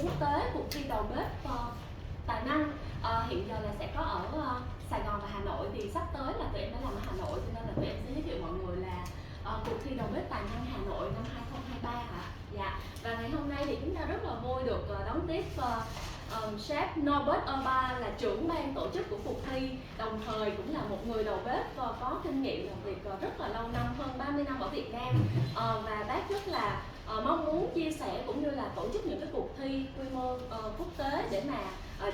Quốc tế cuộc thi đầu bếp tài năng hiện giờ là sẽ có ở Sài Gòn và Hà Nội. Thì sắp tới là tụi em đã làm ở Hà Nội, cho nên là tụi em sẽ giới thiệu mọi người là cuộc thi đầu bếp tài năng Hà Nội năm 2023 hả? Dạ. Và ngày hôm nay thì chúng ta rất là vui được đón tiếp chef Norbert Oba, là trưởng ban tổ chức của cuộc thi, đồng thời cũng là một người đầu bếp có kinh nghiệm làm việc rất là lâu năm, hơn 30 năm ở Việt Nam. Và bác rất là mong muốn chia sẻ cũng như là tổ chức những cái cuộc thi quy mô quốc tế để mà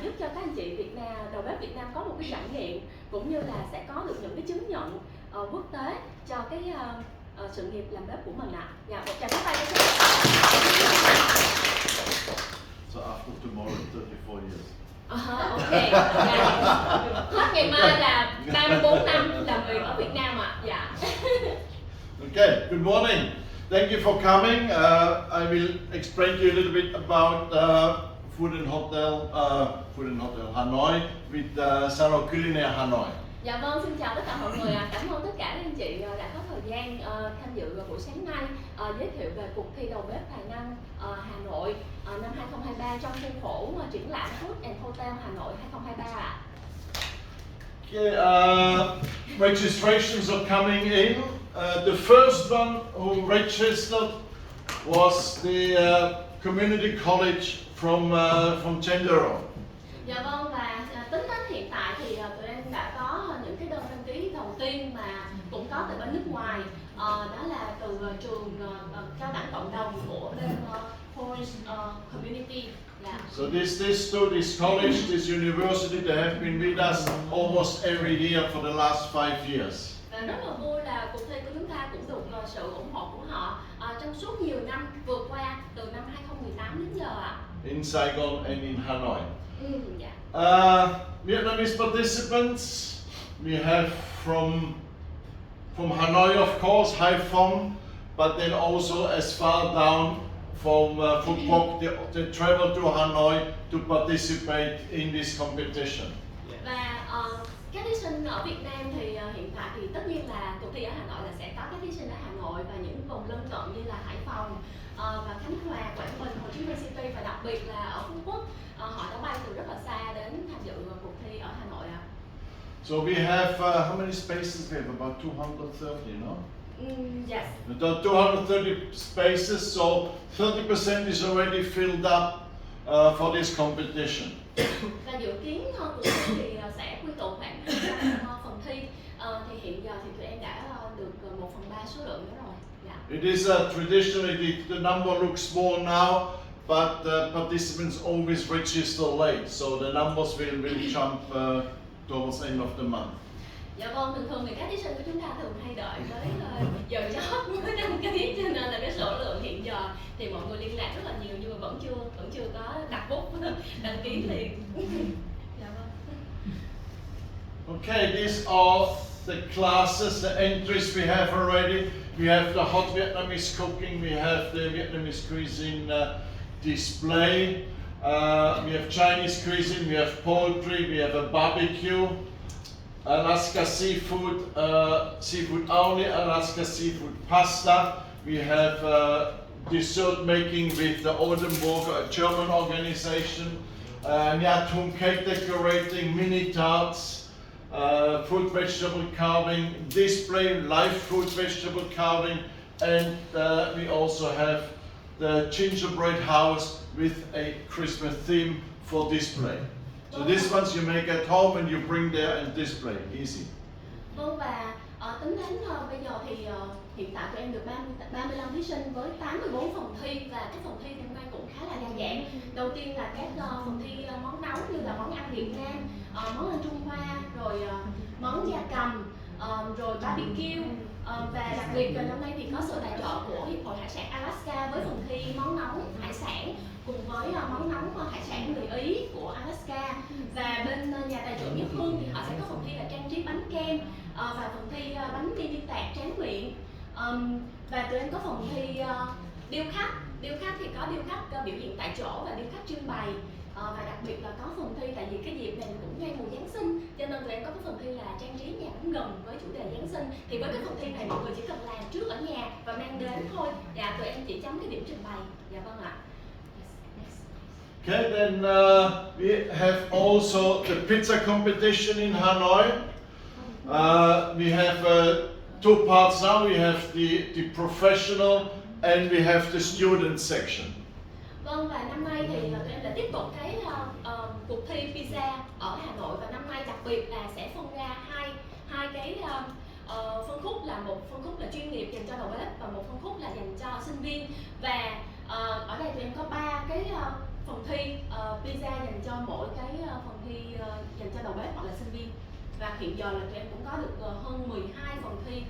giúp cho các anh chị Việt Nam, đầu bếp Việt Nam có một cái trải nghiệm, cũng như là sẽ có được những cái chứng nhận quốc tế cho cái sự nghiệp làm bếp của mình ạ. Dạ, một tràng pháo tay cho các So after tomorrow, 34 years. Ok. Hết ngày mai là 34 năm làm việc ở Việt Nam ạ. Dạ. Okay, good morning. Thank you for coming. I will explain to you a little bit about Food and Hotel Hanoi with Salon Culinaire Hanoi. Dạ vâng, xin chào tất cả mọi người. Cảm ơn tất cả các anh chị đã có thời gian tham dự buổi sáng nay giới thiệu về cuộc thi đầu bếp tài năng Hà Nội năm 2023 trong khuôn khổ triển lãm Food and Hotel Hanoi 2023 ạ. Okay, registrations are coming in. The first one who registered was the community college from Chendero. Dạ vâng, và tính đến hiện tại thì tụi em đã có những cái đơn đăng ký đầu tiên mà cũng có từ bên nước ngoài, đó là từ trường cao đẳng cộng đồng của bên community. Yeah. So this college, this university, they have been with us almost every year for the last 5 years. Và rất là vui là cuộc thi của chúng ta cũng được sự ủng hộ của họ trong suốt nhiều năm vừa qua, từ năm 2018 đến giờ ạ. In Saigon and in Hanoi. Yeah. Vietnamese participants, we have from Hanoi, of course, Hai Phong, but then also as far down from Quốc, they travel to Hanoi to participate in this competition. Và các thí sinh ở Việt Nam thì hiện tại thì tất nhiên là cuộc thi ở Hà Nội là sẽ có các thí sinh ở Hà Nội và những vùng lân cận như là Hải Phòng và Khánh Hòa, Quảng Bình, Hồ Chí Minh City, và đặc biệt là ở Phú Quốc, họ đã bay từ rất là xa đến tham dự cuộc thi ở Hà Nội ạ. So we have how many spaces? We have about 230, no? Yes. 230 spaces, so 30% is already filled up for this competition. Và dự kiến cuộc thi thì sẽ quy tụ khoảng 200 phần thi. Thì hiện giờ thì tụi em đã được 1/3 số lượng nữa rồi. Yeah. It is traditionally the number looks small now, but participants always register late, so the numbers will jump towards the end of the month. Dạ vâng, thường thì các thí sinh của chúng ta thường hay đợi tới giờ chót mới đăng ký, cho nên là cái số lượng hiện giờ thì mọi người liên lạc rất là nhiều, nhưng mà vẫn chưa có đặt bút đăng ký liền. Dạ vâng. Okay, these are the classes, the entries we have already. We have the hot Vietnamese cooking, we have the Vietnamese cuisine display, we have Chinese cuisine, we have poultry, we have a barbecue, Alaska seafood, seafood only, Alaska seafood pasta. We have dessert making with the Oldenburger, a German organization, Nha Thung cake decorating, mini tarts, fruit vegetable carving, display, live fruit vegetable carving, and we also have the gingerbread house with a Christmas theme for display. So these ones you make at home and you bring there and display, easy. Vâng, và tính đến bây giờ thì hiện tại tụi em được 35 thí sinh với 84 phòng thi, và các phòng thi thì hôm nay cũng khá là đa dạng. Đầu tiên là các phần thi món nấu như là món ăn Việt Nam, món ăn Trung Hoa, rồi món gia cầm, rồi barbecue, và đặc biệt là năm nay thì có sự tài trợ của Hiệp hội Hải sản Alaska với phần thi món nấu hải sản cùng với món nấu hải sản người Ý của Alaska. Và bên nhà tài trợ Nhất Hương thì họ sẽ có phần thi là trang trí bánh kem và phần thi bánh mini tart tráng miệng, và tụi em có phần thi điêu khắc thì có điêu khắc biểu diễn tại chỗ và điêu khắc trưng bày, và đặc biệt là có phần thi, tại vì cái dịp này cũng ngay mùa Giáng sinh, cho nên tụi em có cái phần thi là trang trí nhà bánh gừng với chủ đề Giáng sinh. Thì với cái phần thi này mọi người chỉ cần làm trước ở nhà và mang đến thôi, và tụi em chỉ chấm cái điểm trình bày. Dạ vâng ạ. Okay, then we have also the pizza competition in Hanoi. We have two parts now. We have the professional and we have the student section. Vâng, và năm nay thì tụi em đã tiếp tục cái cuộc thi pizza ở Hà Nội, và năm nay đặc biệt là sẽ phân ra hai cái phân khúc, là một phân khúc là chuyên nghiệp dành cho đầu bếp và một phân khúc là dành cho sinh viên. Và ở đây tụi em có 3 cái phần thi pizza dành cho mỗi cái phần thi dành cho đầu bếp hoặc là sinh viên. Và hiện giờ là tụi em cũng có được hơn 12 phần thi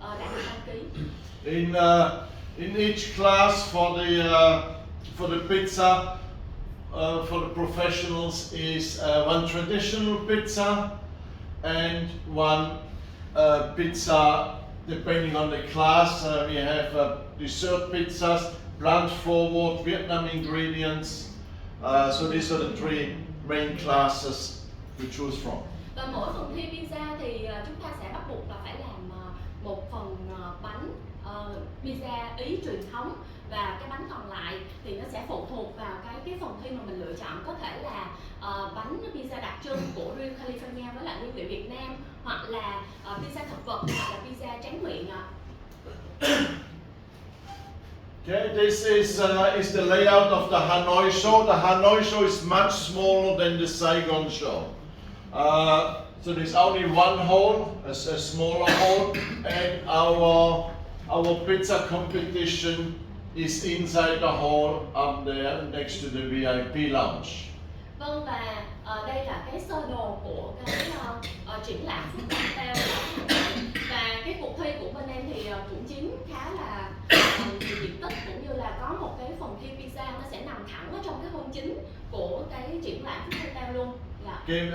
đã được đăng ký. In each class for the pizza for the professionals is one traditional pizza and one pizza depending on the class. We have dessert pizzas, blunt forward, Vietnam ingredients. So these are the 3 main classes to choose from. Và mỗi phần thi pizza thì chúng ta sẽ bắt buộc là phải làm một phần bánh pizza Ý truyền thống, và cái bánh còn lại thì nó sẽ phụ thuộc vào cái phần thi mà mình lựa chọn. Có thể là bánh pizza đặc trưng của riêng California với lại nguyên liệu Việt Nam, hoặc là pizza thực vật, hoặc là pizza tráng miệng. Okay, this is the layout of the Hanoi show. The Hanoi show is much smaller than the Saigon show. So there's only one hall, a smaller hall, and our pizza competition is inside the hall up there next to the VIP lounge. Vâng, và đây là cái sơ đồ của cái triển lãm Food Hotel và cái cuộc thi của bên em thì cũng chiếm khá là nhiều diện tích, cũng như là có một cái phần thi pizza nó sẽ nằm thẳng ở trong cái hall chính của cái triển lãm Food Hotel luôn. Okay,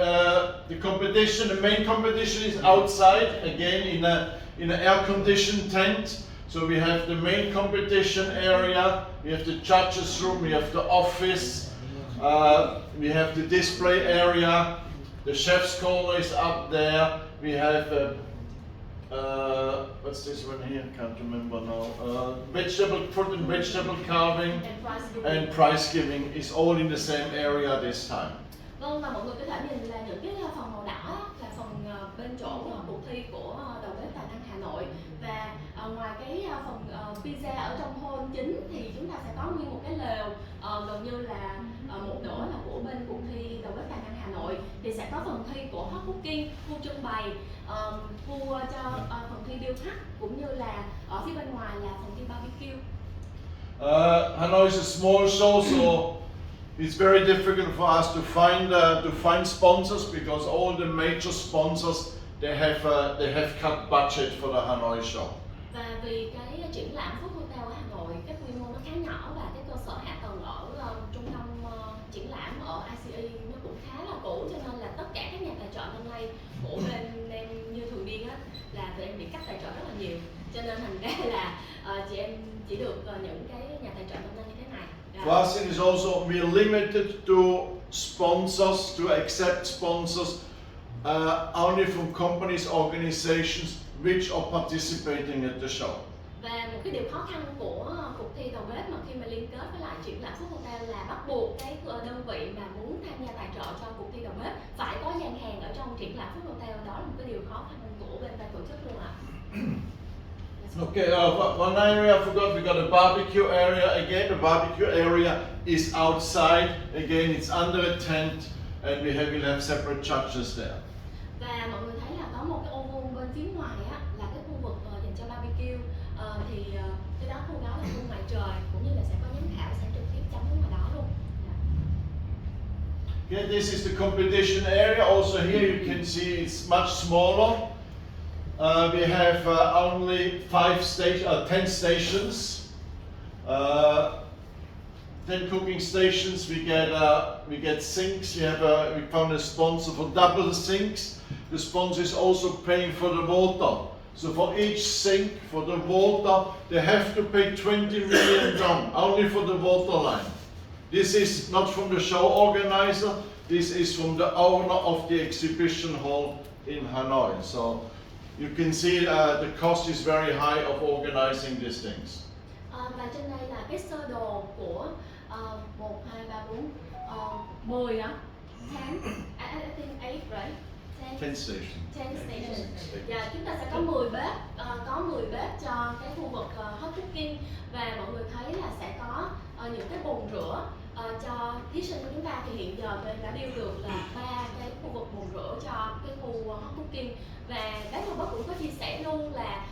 the competition, the main competition is outside again in an air-conditioned tent. So we have the main competition area, we have the judges room, we have the office, we have the display area, the chef's corner is up there. We have what's this one here? Can't remember now. Fruit and vegetable carving and prize giving is all in the same area this time. Vâng, và mọi người có thể nhìn là những cái phần màu đỏ là phần bên chỗ cuộc thi của đầu bếp Tài năng Hà Nội, và ngoài cái phần pizza ở trong hall chính thì chúng ta sẽ có nguyên một cái lều gần như là một nửa là của bên cuộc thi đầu bếp Tài năng Hà Nội, thì sẽ có phần thi của hot cooking, khu trưng bày, khu cho phần thi điêu khắc, cũng như là ở phía bên ngoài là phần thi barbecue. Hanoi is a small show, so it's very difficult for us to find sponsors, because all the major sponsors they have cut budget for the Hanoi show. Và vì cái triển lãm Food Hotel ở Hà Nội cái quy mô nó khá nhỏ, và cái cơ sở hạ tầng ở trung tâm triển lãm ở ICE nó cũng khá là cũ, cho nên là tất cả các nhà tài trợ năm nay của bên em như thường điên á là tụi em bị cắt tài trợ rất là nhiều, cho nên thành ra là chị em chỉ được những cái nhà tài trợ năm nay như thế này. For us, it is also we are limited to sponsors, to accept sponsors only from companies, organizations which are participating at the show. Và một cái điều khó khăn của cuộc thi đầu bếp mà khi mà liên kết với lại triển lãm Food Hotel là bắt buộc cái đơn vị mà muốn tham gia tài trợ cho cuộc thi đầu bếp phải có gian hàng ở trong triển lãm Food Hotel. Đó là một cái điều khó khăn của bên ban tổ chức luôn ạ. Okay, one area I forgot, we got a barbecue area. Again, the barbecue area is outside. Again, it's under a tent, and we'll have separate judges there. Và mọi người thấy là có một cái ô vuông bên phía ngoài á là cái khu vực dành cho barbecue, thì cái đó khu đó là khu ngoài trời, cũng như là sẽ có giám khảo sẽ trực tiếp chấm ở ngoài đó luôn. Okay, this is the competition area. Also here you can see it's much smaller. We have only 10 stations, 10 cooking stations. We get sinks. We found a sponsor for double sinks. The sponsor is also paying for the water. So for each sink, for the water, they have to pay 20 million dong only for the water line. This is not from the show organizer. This is from the owner of the exhibition hall in Hanoi. So you can see the cost is very high of organizing these things. Và trên đây là cái sơ đồ của 1, 2, 3, 4 10 đó. 10, I think 8, right? 10 stations. 10 station. Dạ, chúng ta sẽ có 10 bếp, có 10 bếp cho cái khu vực hot cooking, và mọi người thấy là sẽ có những cái bồn rửa cho thí sinh của chúng ta. Thì hiện giờ bên đã deal được là 3 cái khu vực bồn rửa cho cái khu hot cooking, và bác Đầu bếp cũng có chia sẻ luôn là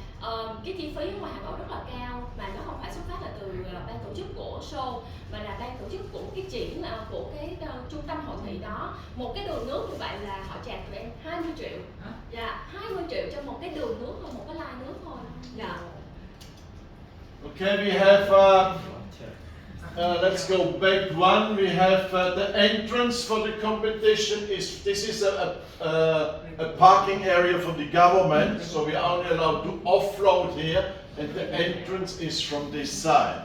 cái chi phí ở ngoài Hà Nội rất là cao, mà nó không phải xuất phát là từ ban tổ chức của show, mà là ban tổ chức của cái triển của cái trung tâm hội nghị đó. Một cái đường nước như vậy là họ charge tụi em 20 triệu. Dạ, 20 triệu cho một cái đường nước thôi, một cái line nước thôi. Dạ. Okay, we have, let's go back one. We have the entrance for the competition. This is a parking area for the government, so we are only allowed to offload here, and the entrance is from this side.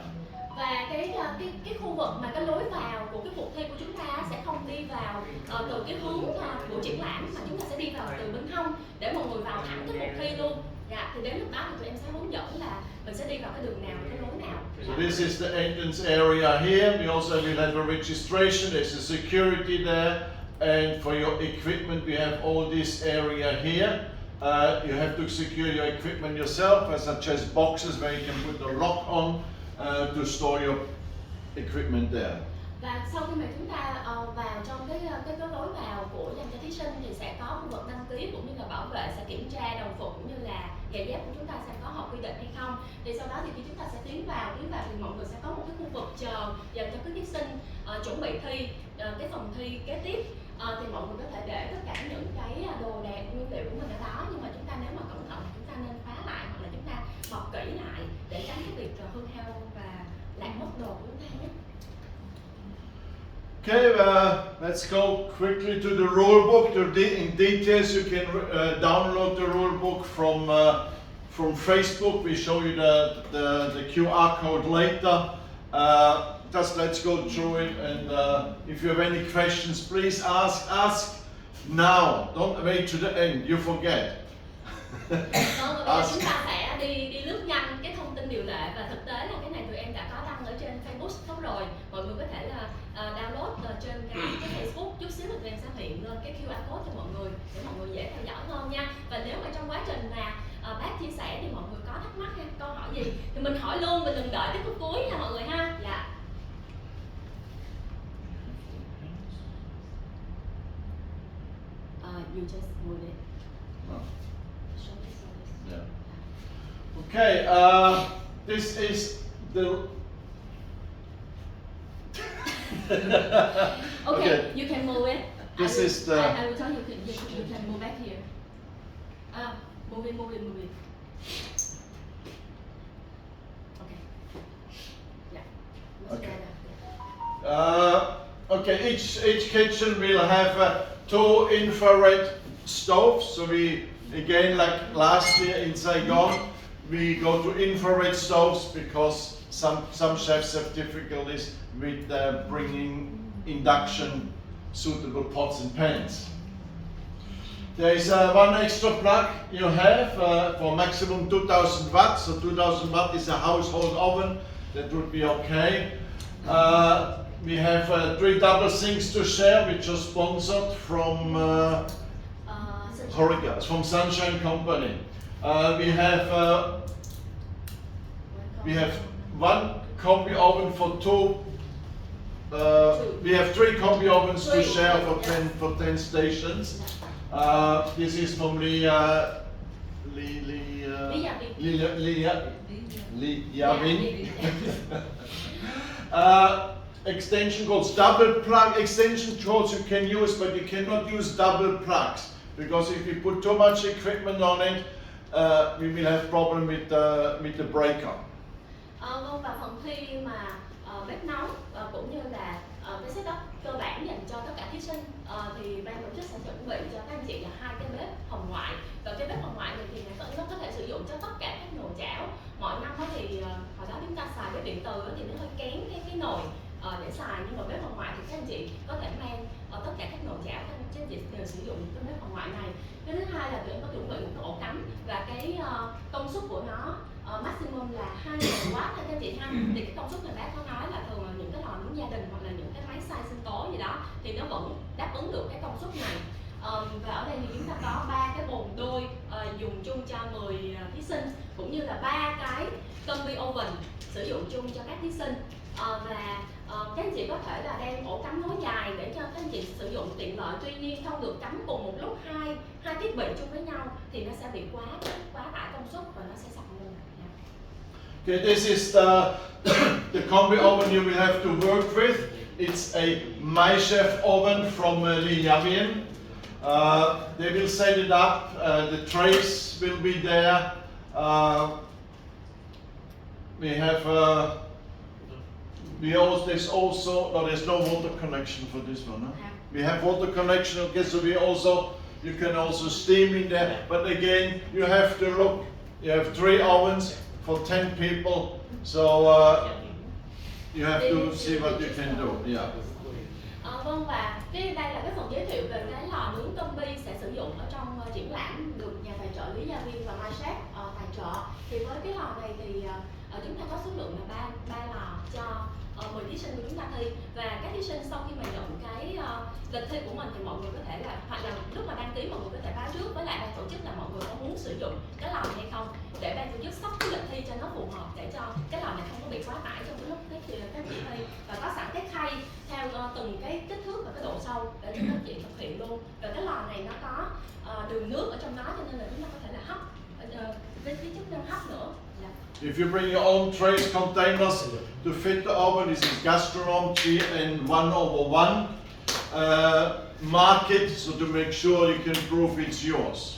Và cái khu vực mà cái lối vào của cái cuộc thi của chúng ta sẽ không đi vào từ cái hướng của triển lãm, mà chúng ta sẽ đi vào từ bên hông để mọi người vào thẳng cái cuộc thi luôn. Dạ, thì đến lúc đó thì tụi em sẽ hướng dẫn là mình sẽ đi vào cái đường nào, cái lối nào. So this is the entrance area here. We also will have a registration. There's a security there, and for your equipment, we have all this area here. You have to secure your equipment yourself, such as boxes where you can put the lock on to store your equipment there. Và sau khi mà chúng ta vào trong cái lối vào của dành cho thí sinh thì sẽ có khu vực đăng ký, cũng như là bảo vệ sẽ kiểm tra đồng phục cũng như là giày dép của chúng ta sẽ có hợp quy định hay không. Thì sau đó thì khi chúng ta sẽ tiến vào thì mọi người sẽ có một cái khu vực chờ dành cho các thí sinh chuẩn bị thi cái phòng thi kế tiếp. Thì mọi người có thể để tất cả những cái đồ đạc nguyên liệu của mình ở đó, nhưng mà chúng ta nếu mà cẩn thận chúng ta nên khóa lại hoặc là chúng ta bọc kỹ lại để tránh cái việc hư hao và làm mất đồ của chúng ta nhé. Okay, let's go quickly to the rule book. In details, you can download the rule book from Facebook. We show you the QR code later. Just let's go through it, and if you have any questions, please ask now. Don't wait to the end. You forget. Chúng ta sẽ đi lướt nhanh cái thông tin điều lệ, và thực tế là cái này tụi em đã có đăng ở trên Facebook rồi. Mọi người có thể là download trên cái Facebook, chút xíu là tụi em sẽ hiện lên cái QR code cho mọi người để mọi người dễ theo dõi hơn nha. Và nếu mà trong quá trình mà bác chia sẻ thì mọi người có thắc mắc hay câu hỏi gì thì mình hỏi luôn, mình đừng đợi tới phút cuối nha mọi người ha. Dạ. You just move it. No. Show this. Yeah. Okay, this is the. Okay, you can move it. This is the. I will tell you can move back here. Move it. Okay. Yeah. Okay. Okay. Each kitchen will have 2 infrared stoves. So we, again, like last year in Saigon, we go to infrared stoves because some chefs have difficulties with bringing induction suitable pots and pans. There is one extra plug you have for maximum 2000 watts. So 2000 watt is a household oven. That would be okay. We have 3 double sinks to share, which are sponsored from Horeca, from Sunshine Company. We have 1 combi oven for 2. We have 3 combi ovens to share for 10 stations. This is from Yavin. Extension cords, double plug extension cords you can use, but you cannot use double plugs, because if you put too much equipment on it, we will have problem with the breaker. Vâng, và phần thi mà bếp nấu cũng như là cái setup cơ bản dành cho tất cả thí sinh thì ban tổ chức sẽ chuẩn bị cho các anh chị là 2 cái bếp hồng ngoại, và cái bếp hồng ngoại này thì nó có thể sử dụng cho tất cả các nồi chảo. Mọi năm thì hồi đó chúng ta xài bếp điện từ thì nó hơi kén cái nồi để xài, nhưng mà bếp hồng ngoại thì các anh chị có thể mang tất cả các nồi chảo, các anh chị đều sử dụng cái bếp hồng ngoại này. Cái thứ hai là tụi em có chuẩn bị một cái ổ cắm, và cái công suất của nó maximum là 2000W các anh chị ha. Thì cái công suất này bác có nói là thường là những cái lò nướng gia đình hoặc là những cái máy xay sinh tố gì đó thì nó vẫn đáp ứng được cái công suất này. Và ở đây thì chúng ta có 3 cái bồn đôi dùng chung cho 10 thí sinh, cũng như là 3 cái combi oven sử dụng chung cho các thí sinh. Và các anh chị có thể là đem ổ cắm nối dài để cho các anh chị sử dụng tiện lợi. Tuy nhiên không được cắm cùng một lúc hai thiết bị chung với nhau thì nó sẽ bị quá tải công suất và nó sẽ sập nguồn. Okay, this is the combi oven you will have to work with. It's a MyChef oven from Liavien. They will set it up. The trays will be there. We have. There's also there's no water connection for this one. Huh? We have water connection. Okay, so you can also steam in there. But again, you have to look. You have 3 ovens for 10 people, so you have to see what you can do. Yeah. Vâng, và đây là cái phần giới thiệu về cái lò nướng combi sẽ sử dụng ở trong triển lãm được nhà tài trợ Lý Gia Viên và MyChef tài trợ. Thì với cái lò này thì chúng ta có số lượng là 3 lò cho 10 thí sinh của chúng ta thi. Và các thí sinh sau khi mà nhận cái lịch thi của mình thì mọi người có thể là, hoặc là lúc mà đăng ký mọi người có thể báo trước với lại ban tổ chức là mọi người có muốn sử dụng cái lò này hay không, để ban tổ chức sắp cái lịch thi cho nó phù hợp, để cho cái lò này không có bị quá tải trong cái lúc các chị thi, và có sẵn cái khay theo từng cái kích thước và cái độ sâu để cho các chị thực hiện luôn. Rồi cái lò này nó có đường nước ở trong đó, cho nên là chúng ta có thể là hấp với cái chức năng hấp nữa. If you bring your own trays, containers to fit the oven, this is gastronom and 1/1. Mark it so to make sure you can prove it's yours.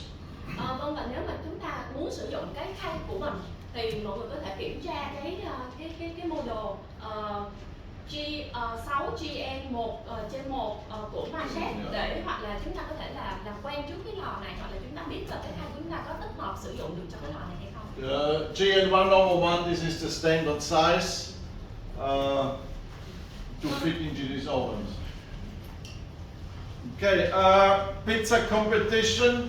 Vâng, và nếu mà chúng ta muốn sử dụng cái khay của mình thì mọi người có thể kiểm tra cái model G6GN1/1 của MyChef để hoặc là chúng ta có thể là làm quen trước cái lò này, hoặc là chúng ta biết là cái khay chúng ta có tích hợp sử dụng được cho cái lò này hay không. GN1/1, this is the standard size to fit into these ovens. Okay, pizza competition.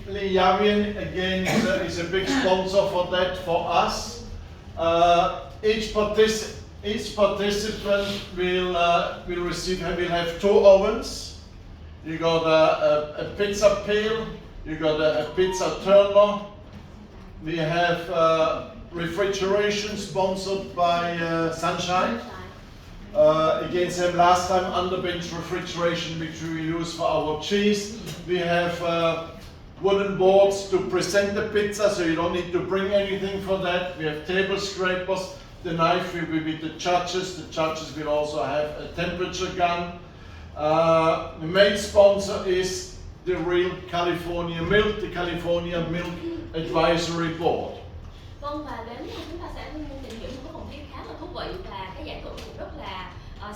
Liavien again is a big sponsor for that for us. Each participant will have 2 ovens. You got a pizza peel. You got a pizza turner. We have refrigeration sponsored by Sunshine. Again, same last time, underbench refrigeration, which we use for our cheese. We have wooden boards to present the pizza, so you don't need to bring anything for that. We have table scrapers. The knife will be with the judges. The judges will also have a temperature gun. The main sponsor is the real California milk, the California Milk Advisory Board. Vâng, và đến chúng ta sẽ tìm hiểu một cái phòng thi khá là thú vị, và cái giải thưởng cũng rất là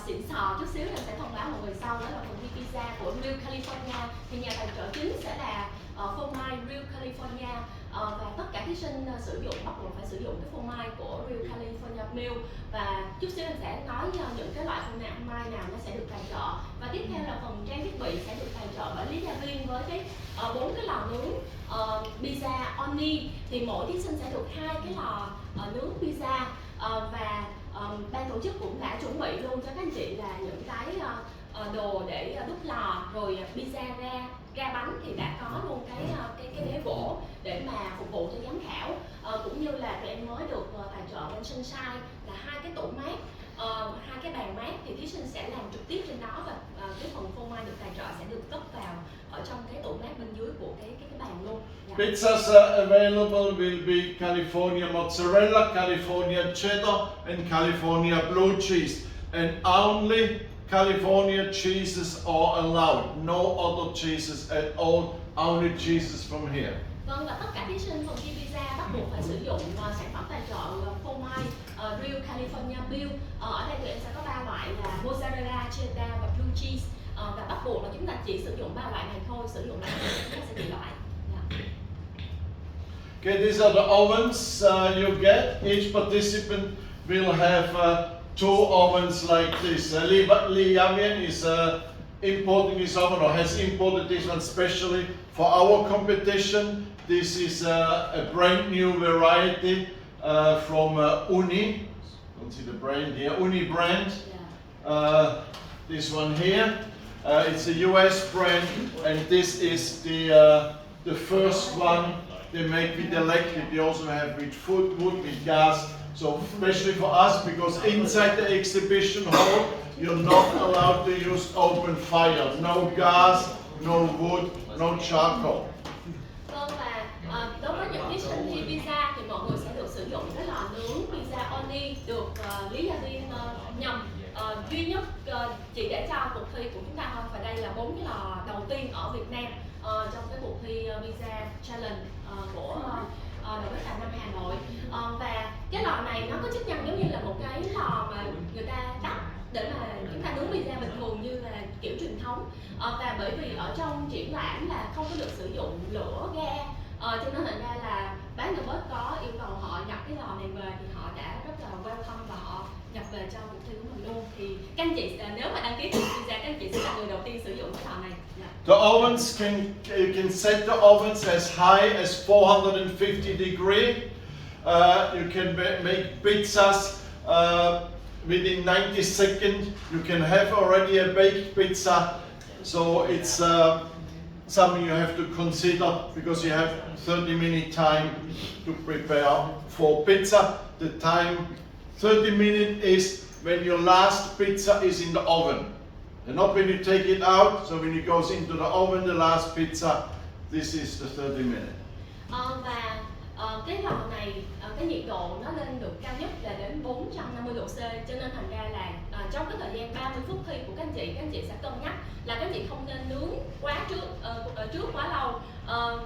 xịn sò. Chút xíu là sẽ thông báo mọi người sau, đó là phần thi pizza của Real California. Thì nhà tài trợ chính sẽ là phô mai Real California, và tất cả thí sinh sử dụng bắt buộc phải sử dụng cái phô mai của Real California Milk. Và chút xíu mình sẽ nói những cái loại phô mai nào nó sẽ được tài trợ. Và tiếp theo là phần trang thiết bị sẽ được tài trợ bởi Lý Gia Viên với cái 4 cái lò nướng pizza Oni. Thì mỗi thí sinh sẽ được 2 cái lò nướng pizza, và ban tổ chức cũng đã chuẩn bị luôn cho các anh chị là những cái đồ để đút lò, rồi pizza ra bánh thì đã có luôn cái đế gỗ để mà phục vụ cho giám khảo, cũng như là tụi em mới được tài trợ bên Sunshine là 2 cái tủ mát, 2 cái bàn mát, thì thí sinh sẽ làm trực tiếp trên đó, và cái phần phô mai được tài trợ sẽ được cất vào ở trong cái tủ mát bên dưới của cái bàn luôn. Pizzas available will be California mozzarella, California cheddar, and California blue cheese, and only California cheeses are allowed. No other cheeses at all. Only cheeses from here. Vâng, và tất cả thí sinh phần thi pizza bắt buộc phải sử dụng sản phẩm tài trợ phô mai Real California Milk. Ở đây tụi em sẽ có 3 loại là mozzarella, cheddar và blue cheese. Và bắt buộc là chúng ta chỉ sử dụng 3 loại này thôi, sử dụng lại chúng ta sẽ bị loại. Okay, these are the ovens you get. Each participant will have 2 ovens like this. Liavien is importing this oven, or has imported this one specially for our competition. This is a brand new variety from Uni. Don't see the brand here. Uni brand. this one here. It's a US brand, and this is the first one they make with electric. They also have with wood, with gas. So especially for us, because inside the exhibition hall, you're not allowed to use open fire. No gas, no wood, no charcoal. Vâng, và đối với những thí sinh thi pizza thì mọi người sẽ được sử dụng cái lò nướng pizza only được lý gia viên duy nhất chỉ để cho cuộc thi của chúng ta thôi. Và đây là 4 cái lò đầu tiên ở Việt Nam trong cái cuộc thi pizza challenge của Đầu bếp Tài năng Hà Nội. Và cái lò này nó có chức năng giống như là một cái lò mà người ta đắp để mà chúng ta nướng pizza bình thường như là kiểu truyền thống. Và bởi vì ở trong triển lãm là không có được sử dụng lửa ga, cho nên thành ra là bán đầu bếp có yêu cầu họ nhập cái lò này về thì họ đã rất là welcome và họ nhập về cho cuộc thi của mình luôn. Thì các anh chị nếu mà đăng ký thi pizza, các anh chị sẽ là người đầu tiên sử dụng cái lò này. The ovens you can set the ovens as high as 450 degrees. You can make pizzas within 90 seconds. You can have already a baked pizza. So it's something you have to consider because you have 30-minute time to prepare for pizza. The time 30 minutes is when your last pizza is in the oven. And not when you take it out, so when it goes into the oven, the last pizza, this is the 30 minutes. Và cái lò này, cái nhiệt độ nó lên được cao nhất là đến 450 độ C, cho nên thành ra là trong cái thời gian 30 phút thi của các anh chị sẽ cân nhắc là các anh chị không nên nướng quá trước quá lâu.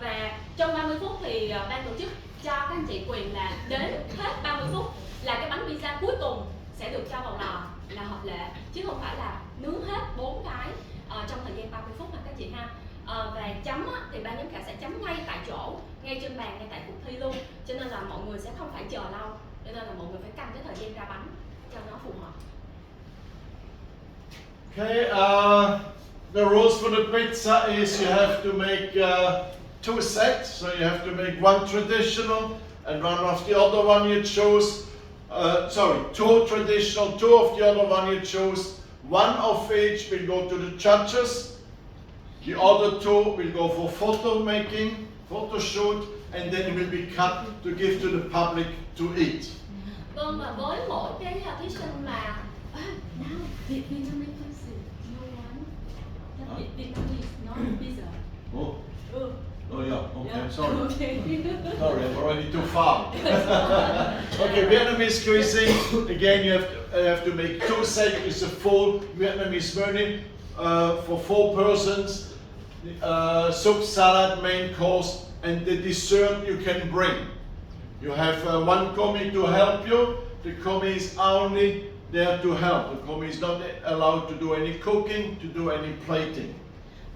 Và trong 30 phút thì ban tổ chức cho các anh chị quyền là đến hết 30 phút là cái bánh pizza cuối cùng sẽ được cho vào lò là hợp lệ, chứ không phải là nướng hết 4 cái trong thời gian 30 phút mà các chị ha. Và chấm thì ban giám khảo sẽ chấm ngay tại chỗ, ngay trên bàn, ngay tại cuộc thi luôn, cho nên là mọi người sẽ không phải chờ lâu, cho nên là mọi người phải căn cái thời gian ra bánh cho nó phù hợp. Okay, the rules for the pizza is you have to make 2 sets, so you have to make one traditional and one of the other one you choose. 2 traditional, 2 of the other one you choose. One of each will go to the judges. The other 2 will go for photo making, photo shoot, and then it will be cut to give to the public to eat. Vâng, và với mỗi cái thí sinh mà Vietnamese person, no one. Vietnamese, not pizza. Oh. Oh yeah, okay, Yeah. sorry. Okay. Sorry, I'm already too far. Okay, Vietnamese cuisine, again you have to make 2 sets. It's a full Vietnamese menu for 4 persons. Soup, salad, main course, and the dessert you can bring. You have one commie to help you. The commie is only there to help. The commie is not allowed to do any cooking, to do any plating.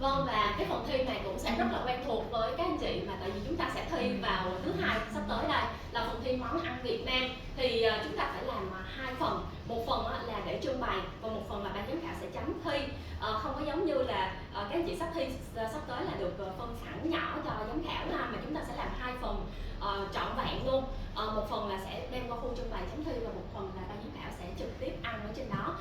Vâng, và cái phần thi này cũng sẽ rất là quen thuộc với các anh chị, mà tại vì chúng ta sẽ thi vào thứ Hai sắp tới đây là phần thi món ăn Việt Nam. Thì chúng ta phải làm 2 phần, một phần là để trưng bày và một phần là ban giám khảo sẽ chấm thi. Không có giống như là các anh chị sắp thi sắp tới là được phân sẵn nhỏ cho giám khảo mà chúng ta sẽ làm 2 phần trọn vẹn luôn. Một phần là sẽ đem qua khu trưng bày chấm thi và một phần là ban giám khảo sẽ trực tiếp ăn ở trên đó.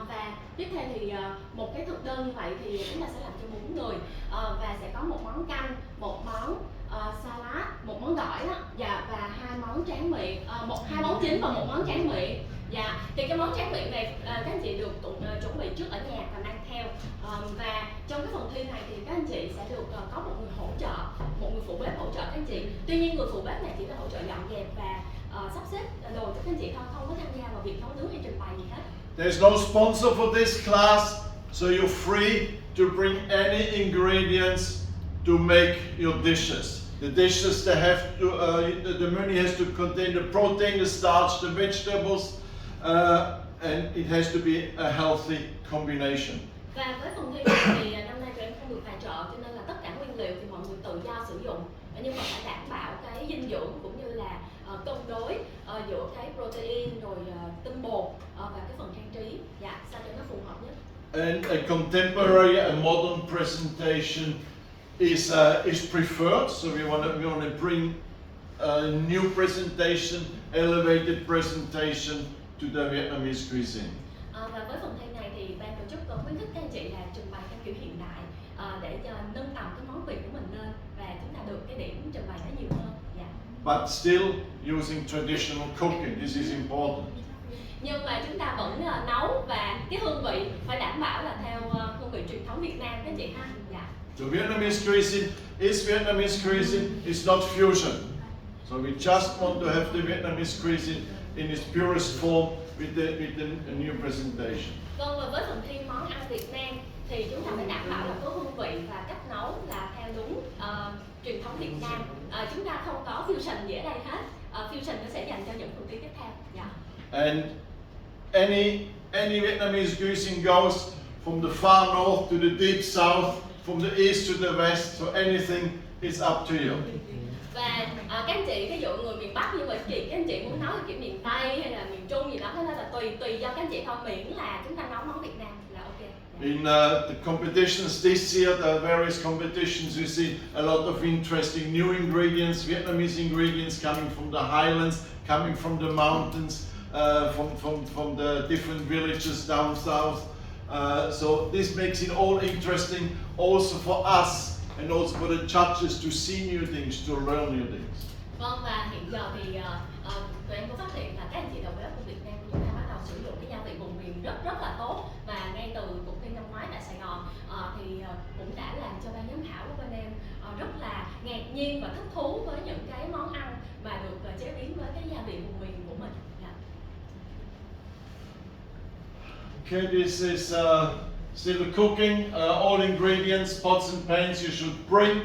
Và tiếp theo thì một cái thực đơn như vậy thì chúng ta sẽ làm cho 4 người và sẽ có một món canh, một món salad, một món gỏi và 2 món tráng miệng, 2 món chính và 1 món tráng miệng. Dạ, thì cái món tráng miệng này các anh chị được chuẩn bị trước ở nhà và mang theo. Và trong cái phần thi này thì các anh chị sẽ được có một người hỗ trợ, một người phụ bếp hỗ trợ các anh chị. Tuy nhiên người phụ bếp này chỉ là hỗ trợ dọn dẹp và sắp xếp đồ cho các anh chị thôi, không có tham gia vào việc nấu nướng hay trình bày gì hết. There's no sponsor for this class, so you're free to bring any ingredients to make your dishes. The dishes they have to, the menu has to contain the protein, the starch, the vegetables, and it has to be a healthy combination. Và với phần thi này thì năm nay tụi em không được tài trợ, cho nên là tất cả nguyên liệu thì mọi người tự do sử dụng, nhưng mà phải đảm bảo cái dinh dưỡng cũng như là cân đối giữa cái protein rồi tinh bột và cái phần trang trí, sao cho nó phù hợp nhất. And a contemporary and modern presentation is preferred. So we want to bring a new presentation, elevated presentation to the Vietnamese cuisine. Và với phần thi này thì ban tổ chức có quyết các anh chị là trình bày theo kiểu hiện đại để cho nâng tầm cái món Việt của mình lên và chúng ta được cái điểm trình bày nó nhiều hơn. Dạ. But still using traditional cooking. This is important. Nhưng mà chúng ta vẫn nấu và cái hương vị phải đảm bảo là theo hương vị truyền thống Việt Nam các anh chị ha. Dạ. So Vietnamese cuisine is Vietnamese cuisine. It's not fusion. So we just want to have the Vietnamese cuisine in its purest form with the new presentation. Vâng, và với phần thi món ăn Việt Nam thì chúng ta phải đảm bảo là có hương vị và cách nấu là theo đúng truyền thống Việt Nam. Chúng ta không có fusion gì ở đây hết. Fusion nó sẽ dành cho những phần thi tiếp theo. Yeah. And any Vietnamese cuisine goes from the far north to the deep south, from the east to the west. So anything is up to you. Và các anh chị, ví dụ người miền Bắc như vậy, các anh chị muốn nấu kiểu miền Tây hay là miền Trung gì đó, thế là tùy do các anh chị thôi, miễn là chúng ta nấu món Việt Nam là ok. In the competitions this year, there are various competitions. You see a lot of interesting new ingredients, Vietnamese ingredients coming from the highlands, coming from the mountains, from the different villages down south. So this makes it all interesting, also for us and also for the judges to see new things, to learn new things. Vâng, và hiện giờ thì tụi em có phát hiện là các anh chị đầu bếp của Việt Nam của chúng ta bắt đầu sử dụng cái gia vị vùng miền rất là tốt, và ngay từ cuộc thi năm ngoái tại Sài Gòn thì cũng đã làm cho ban giám khảo của bên em rất là ngạc nhiên và thích thú với những cái món ăn mà được chế biến với cái gia vị vùng miền của mình. Yeah. Okay, this is still the cooking. All ingredients, pots and pans you should bring.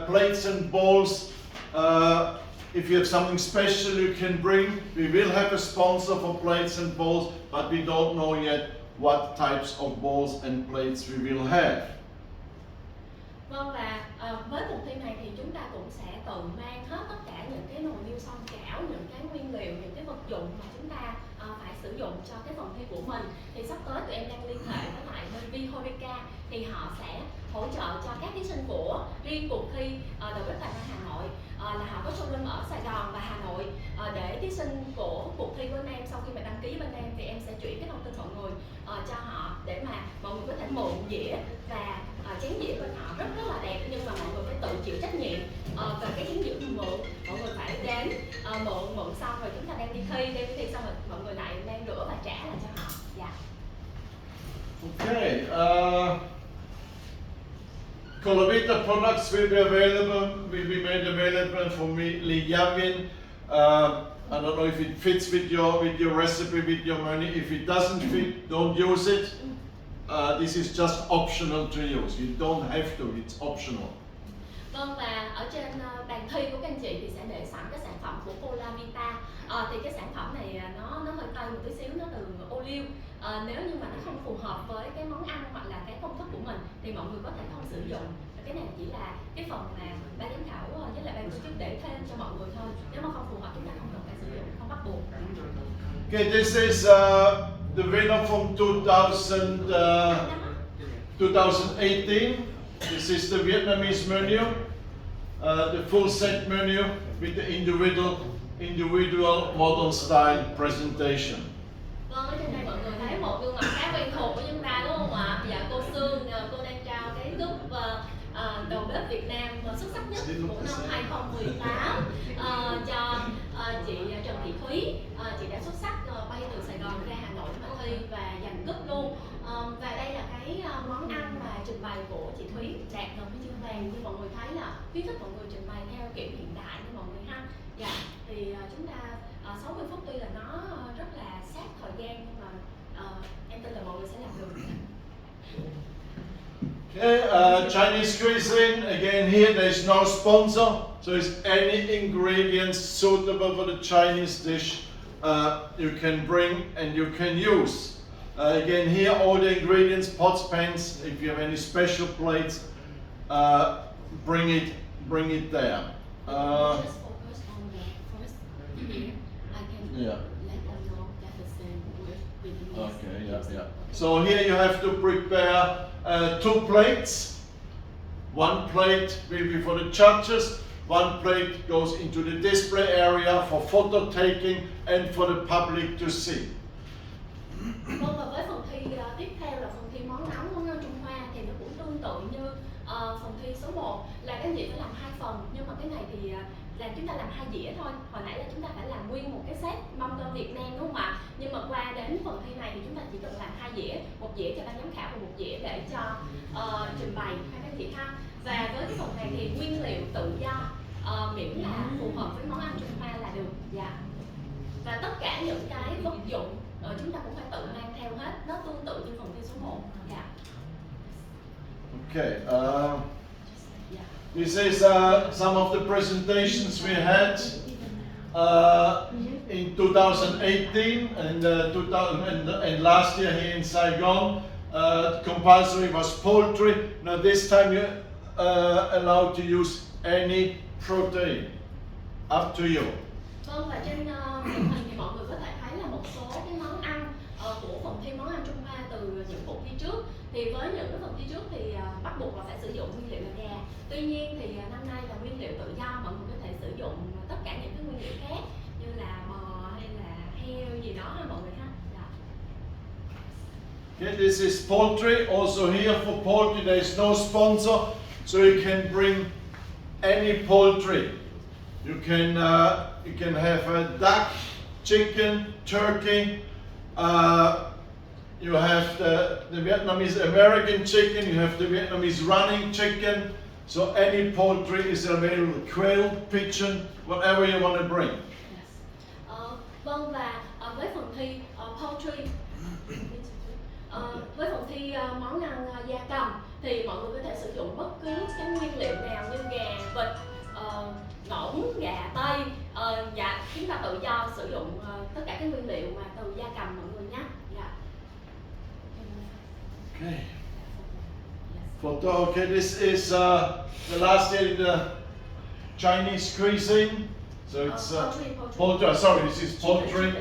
Plates and bowls. If you have something special you can bring. We will have a sponsor for plates and bowls, but we don't know yet what types of bowls and plates we will have. Vâng, và với cuộc thi này thì chúng ta cũng sẽ tự mang hết tất cả những cái nồi niêu xoong chảo, những cái nguyên liệu, những cái vật dụng mà chúng ta phải sử dụng cho cái phần thi của mình. Thì sắp tới tụi em đang liên hệ với lại bên FOOD&HOTELVN thì họ sẽ hỗ trợ cho các thí sinh của riêng cuộc thi Đầu bếp Tài năng Hà Nội, là họ có showroom ở Sài Gòn và Hà Nội, để thí sinh của cuộc thi bên em sau khi mà đăng ký bên em thì em sẽ chuyển cái thông tin mọi người cho họ để mà mọi người có thể mượn dĩa và chén dĩa bên họ rất là đẹp, nhưng mà mọi người phải tự chịu trách nhiệm về cái chén dĩa mình mượn. Mọi người phải đến mượn xong rồi chúng ta đem đi thi xong rồi mọi người lại đem rửa và trả lại cho họ. Dạ. Okay. Colavita products will be made available for me, Li Yavin. I don't know if it fits with your recipe, with your menu. If it doesn't fit, don't use it. This is just optional to use. You don't have to. It's optional. Vâng, và ở trên bàn thi của các anh chị thì sẽ để sẵn cái sản phẩm của Colavita. Thì cái sản phẩm này nó hơi tây một tí xíu, nó từ ô liu. Nếu như mà nó không phù hợp với cái món ăn hoặc là cái công thức của mình thì mọi người có thể không sử dụng. Cái này chỉ là cái phần mà ban giám khảo với lại ban tổ chức để thêm cho mọi người thôi. Nếu mà không phù hợp chúng ta không cần phải sử dụng, không bắt buộc. Okay, this is the winner from 2018. This is the Vietnamese menu, the full set menu with the individual modern style presentation. Vâng, ở trên đây mọi người thấy một gương mặt khá quen thuộc của chúng ta đúng không ạ? Dạ, cô Sương, cô đang trao cái cúp đầu bếp Việt Nam xuất sắc nhất của năm 2018 cho chị Trần Thị Thúy. Chị đã xuất sắc bay từ Sài Gòn ra Hà Nội để thi và giành cúp luôn. Và đây là cái món ăn mà trình bày của chị Thúy đạt được huy chương vàng, như mọi người thấy là khuyến khích mọi người trình bày theo kiểu hiện đại như mọi người ha. Dạ, thì chúng ta 60 phút tuy là nó rất là sát thời gian nhưng mà em tin là mọi người sẽ làm được. Okay, Chinese cuisine, again here there's no sponsor, so it's any ingredients suitable for the Chinese dish you can bring and you can use. Again here all the ingredients, pots, pans, if you have any special plates, bring it there. Just focus on the first here. I can Yeah. let them know that the same with Okay, yeah. So here you have to prepare 2 plates. One plate will be for the judges, one plate goes into the display area for photo taking and for the public to see. Vâng, và với phần thi tiếp theo là phần thi món nóng phần thi số 1 là các anh chị phải làm 2 phần, nhưng mà cái này thì chúng ta làm 2 dĩa thôi. Hồi nãy là chúng ta phải làm nguyên một cái set mâm cơm Việt Nam đúng không ạ? Nhưng mà qua đến phần thi này thì chúng ta chỉ cần làm 2 dĩa, một dĩa cho ban giám khảo và một dĩa để cho trình bày hai các anh chị ha. Và với cái phần này thì nguyên liệu tự do, miễn là phù hợp với món ăn Trung Hoa là được. Dạ. Và tất cả những cái vật dụng chúng ta cũng phải tự mang theo hết, nó tương tự như phần thi số 1. Dạ. Okay. This is some of the presentations we had in 2018 and last year here in Saigon. Compulsory was poultry. Now this time you're allowed to use any protein. Up to you. Vâng, và trên màn hình thì mọi người có thể thấy là một số cái món ăn của phần thi món ăn Trung Hoa từ những cuộc thi trước. Thì với những cái phần thi trước thì bắt buộc là phải sử dụng nguyên liệu là gà. Tuy nhiên thì năm nay là nguyên liệu tự do, mọi người có thể sử dụng tất cả những cái nguyên liệu khác như là bò hay là heo gì đó ha mọi người ha. Dạ. Okay, this is poultry. Also here for poultry there is no sponsor, so you can bring any poultry. You can have a duck, chicken, turkey. You have the Vietnamese American chicken. You have the Vietnamese running chicken. So any poultry is available. Quail, pigeon, whatever you want to bring. Yes. Vâng, và với phần thi poultry, với phần thi món ăn gia cầm thì mọi người có thể sử dụng bất cứ cái nguyên liệu nào như gà, vịt, ngỗng, gà tây. Dạ, chúng ta tự do sử dụng tất cả các nguyên liệu mà từ gia cầm mọi người nhé. Dạ. Okay. Photo. Okay, this is the last year in the Chinese cuisine. So it's poultry. Sorry, this is poultry.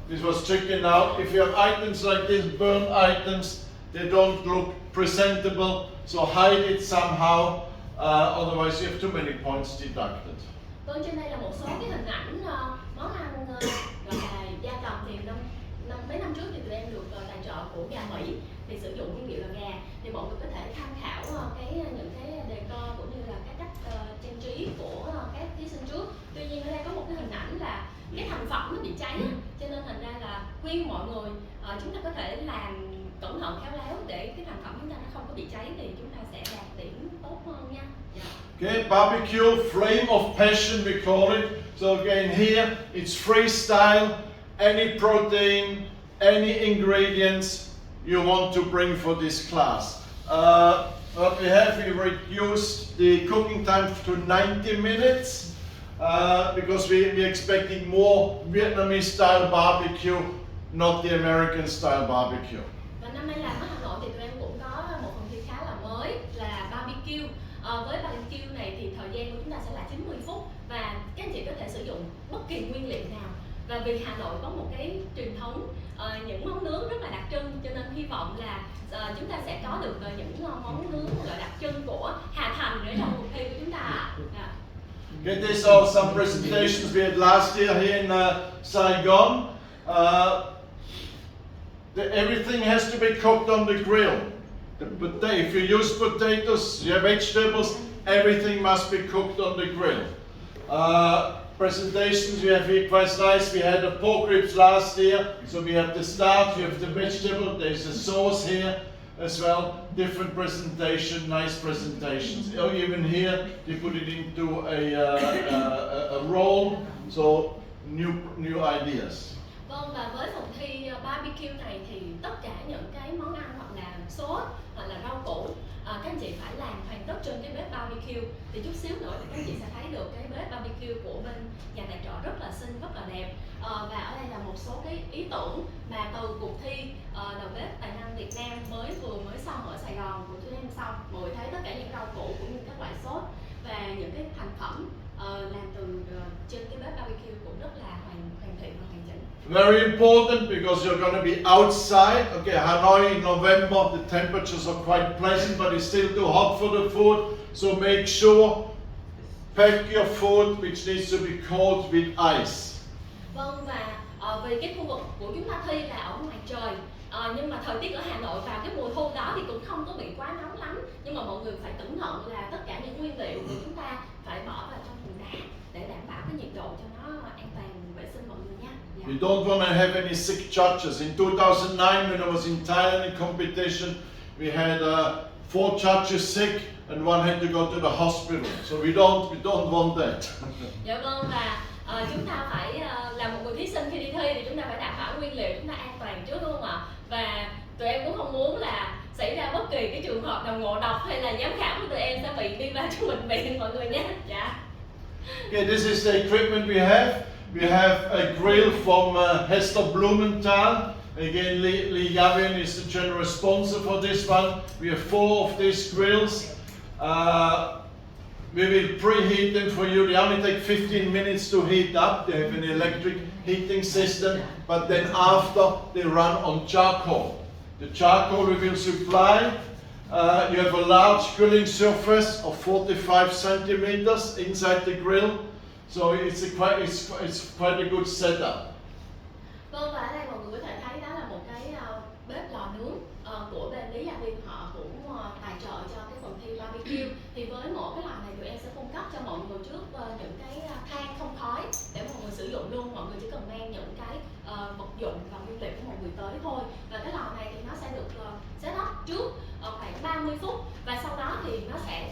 This was chicken. Now, if you have items like this, burnt items, they don't look presentable. So hide it somehow. Otherwise, you have too many points deducted. Vâng, trên đây là một số cái hình ảnh món ăn gọi là gia cầm. Thì mấy năm trước thì tụi em được tài trợ của gà Mỹ thì sử dụng nguyên liệu là gà. Thì mọi người có thể tham khảo những cái đề cơ cũng như là cái cách trang trí của các thí sinh trước. Tuy nhiên ở đây có một cái hình ảnh là cái thành phẩm nó bị cháy, cho nên thành ra là khuyên mọi người chúng ta có thể làm cẩn thận khéo léo để cái thành phẩm chúng ta nó không có bị cháy thì chúng ta sẽ đạt điểm tốt hơn nha. Yeah. Okay, barbecue, flame of passion we call it. So again here it's freestyle, any protein, any ingredients you want to bring for this class. What we have, we reduced the cooking time to 90 minutes because we're expecting more Vietnamese style barbecue, not the American style barbecue. Và năm nay làm ở Hà Nội thì tụi em cũng có một phần thi khá là mới là barbecue. Với barbecue này thì thời gian của chúng ta sẽ là 90 phút và các anh chị có thể sử dụng bất kỳ nguyên liệu nào. Và vì Hà Nội có một cái truyền thống những món nướng rất là đặc trưng, cho nên hy vọng là chúng ta sẽ có được những món nướng gọi đặc trưng của Hà Thành để trong cuộc thi của chúng ta. Okay, these are some presentations we had last year here in Saigon. Everything has to be cooked on the grill. If you use potatoes, your vegetables, everything must be cooked on the grill. Presentations we have here quite nice. We had the pork ribs last year, so we have the starch, we have the vegetable, there's the sauce here as well. Different presentation, nice presentations. Even here, they put it into a roll, so new ideas. Vâng, và với phần thi barbecue này thì tất cả những cái món ăn hoặc là sốt hoặc là rau củ các anh chị phải làm hoàn tất trên cái bếp barbecue. Thì chút xíu nữa thì các anh chị sẽ thấy được cái bếp barbecue của bên nhà tài trợ rất là xinh, rất là đẹp. Và ở đây là một số cái ý tưởng mà từ cuộc thi Đầu bếp Tài năng Việt Nam mới xong ở Sài Gòn của tụi em xong. Mọi người thấy tất cả những rau củ cũng như các loại sốt và những cái thành phẩm làm từ trên cái bếp barbecue cũng rất là hoàn thiện và hoàn chỉnh. Very important because you're going to be outside. Okay, Hanoi in November, the temperatures are quite pleasant, but it's still too hot for the food. So make sure pack your food, which needs to be cold with ice. Vâng, và vì cái khu vực của chúng ta thi là ở ngoài trời, nhưng mà thời tiết ở Hà Nội vào cái mùa thu đó thì cũng không có bị quá nóng lắm. nhưng mà mọi người phải cẩn thận là tất cả những nguyên liệu của chúng ta phải bỏ vào trong thùng đá để đảm bảo cái nhiệt độ cho nó an toàn vệ sinh mọi người nha. We don't want to have any sick judges. In 2009, when I was in Thailand in competition, we had 4 judges sick and one had to go to the hospital. So we don't want that. Dạ vâng, và chúng ta phải là một người thí sinh khi đi thi thì chúng ta phải đảm bảo nguyên liệu chúng ta an toàn trước, đúng không ạ? Và tụi em cũng không muốn là xảy ra bất kỳ cái trường hợp nào ngộ độc hay là giám khảo của tụi em sẽ bị đi vào trong bệnh viện mọi người nhé. Dạ. Okay, this is the equipment we have. We have a grill from Hester Blumenthal. Again, Lee Yavin is the general sponsor for this one. We have 4 of these grills. We will preheat them for you. They only take 15 minutes to heat up. They have an electric heating system, but then after they run on charcoal. The charcoal we will supply. You have a large grilling surface of 45 centimeters inside the grill, so it's quite a good setup. Vâng, và ở đây mọi người có thể thấy đó là một cái bếp lò nướng của bên Lý Gia Viên, họ cũng tài trợ cho cái phần thi barbecue. Thì với mỗi cái lò này tụi em sẽ cung cấp cho mọi người trước những cái than không khói để mọi người sử dụng luôn. Mọi người chỉ cần mang những cái vật dụng và nguyên liệu của mọi người tới thôi. Và cái lò này thì nó sẽ được set up trước khoảng 30 phút và sau đó thì nó sẽ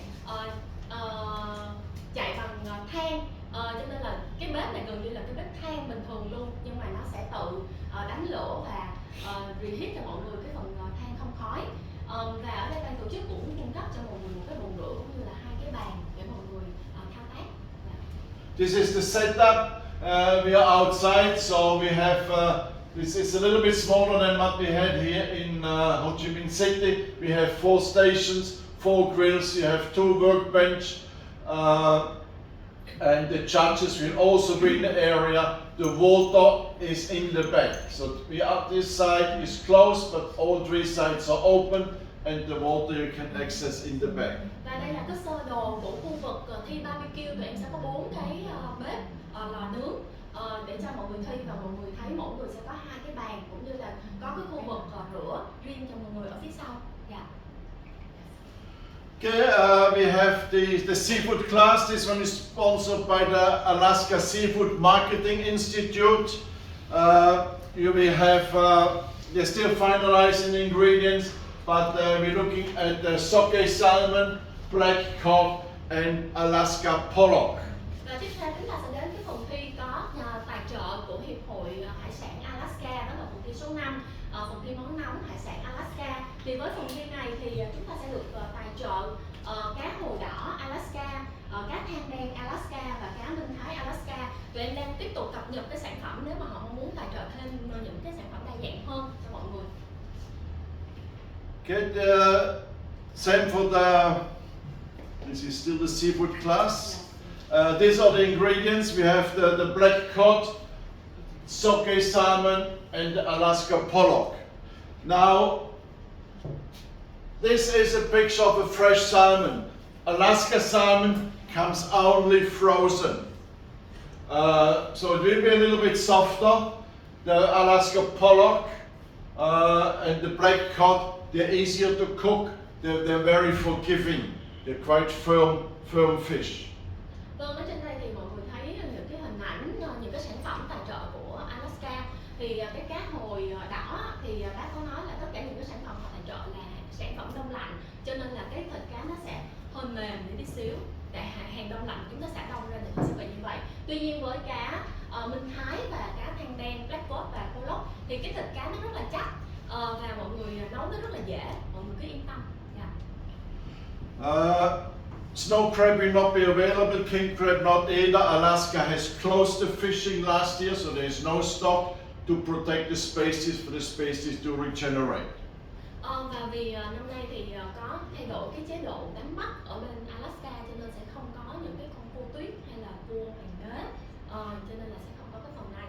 chạy bằng than. Cho nên là cái bếp này gần như là cái bếp than bình thường luôn, nhưng mà nó sẽ tự đánh lửa và reheat cho mọi người cái phần than không khói. Và ở đây ban tổ chức cũng cung cấp cho mọi người một cái bồn rửa cũng như là 2 cái bàn để mọi người thao tác. This is the setup. We are outside, so we have. This is a little bit smaller than what we had here in Ho Chi Minh City. We have 4 stations, 4 grills. You have 2 workbench. And the judges will also be in the area. The water is in the back. So this side is closed, but all 3 sides are open, and the water you can access in the back. Và đây là cái sơ đồ của khu vực thi barbecue. Tụi em sẽ có 4 cái bếp lò nướng để cho mọi người thi, và mọi người thấy mỗi người sẽ có 2 cái bàn cũng như là có cái khu vực rửa riêng cho mọi người ở phía sau. Dạ. Okay, we have the seafood class. This one is sponsored by the Alaska Seafood Marketing Institute. You will have, they're still finalizing the ingredients, but we're looking at the sockeye salmon, black cod, and Alaska pollock. Và tiếp theo chúng ta sẽ đến cái phần thi có tài trợ của Hiệp hội Hải sản Alaska, đó là phần thi số 5, phần thi món nóng hải sản Alaska. Thì với phần thi này thì chúng ta sẽ được tài trợ cá hồi đỏ Alaska, cá than đen Alaska và cá minh thái Alaska. Tụi em đang tiếp tục cập nhật cái sản phẩm nếu mà họ mong muốn tài trợ thêm những cái sản phẩm đa dạng hơn cho mọi người. Okay, same for this is still the seafood class. These are the ingredients. We have the black cod, sockeye salmon, and the Alaska pollock. Now, this is a picture of a fresh salmon. Alaska salmon comes only frozen. So it will be a little bit softer. The Alaska pollock and the black cod, they're easier to cook. They're very forgiving. They're quite firm fish. Vâng, ở trên đây thì mọi người thấy những cái hình ảnh, những cái sản phẩm tài trợ của Alaska. Thì cái cá hồi đỏ thì bác có nói là tất cả những cái sản phẩm họ tài trợ là sản phẩm đông lạnh, cho nên là cái thịt cá nó sẽ hơi mềm để tí xíu. Tại hàng đông lạnh chúng ta sẽ đông ra thì nó sẽ bị như vậy. Tuy nhiên với cá minh thái và cá than đen, black cod và pollock thì cái thịt cá nó rất là chắc và mọi người nấu nó rất là dễ, mọi người cứ yên tâm. Snow crab will not be available, king crab not either. Alaska has closed the fishing last year, so there is no stock to protect the species, for the species to regenerate. Và vì năm nay thì có thay đổi cái chế độ đánh bắt ở bên Alaska, cho nên sẽ không có những cái con cua tuyết hay là cua hoàng đế, cho nên là sẽ không có cái phần này.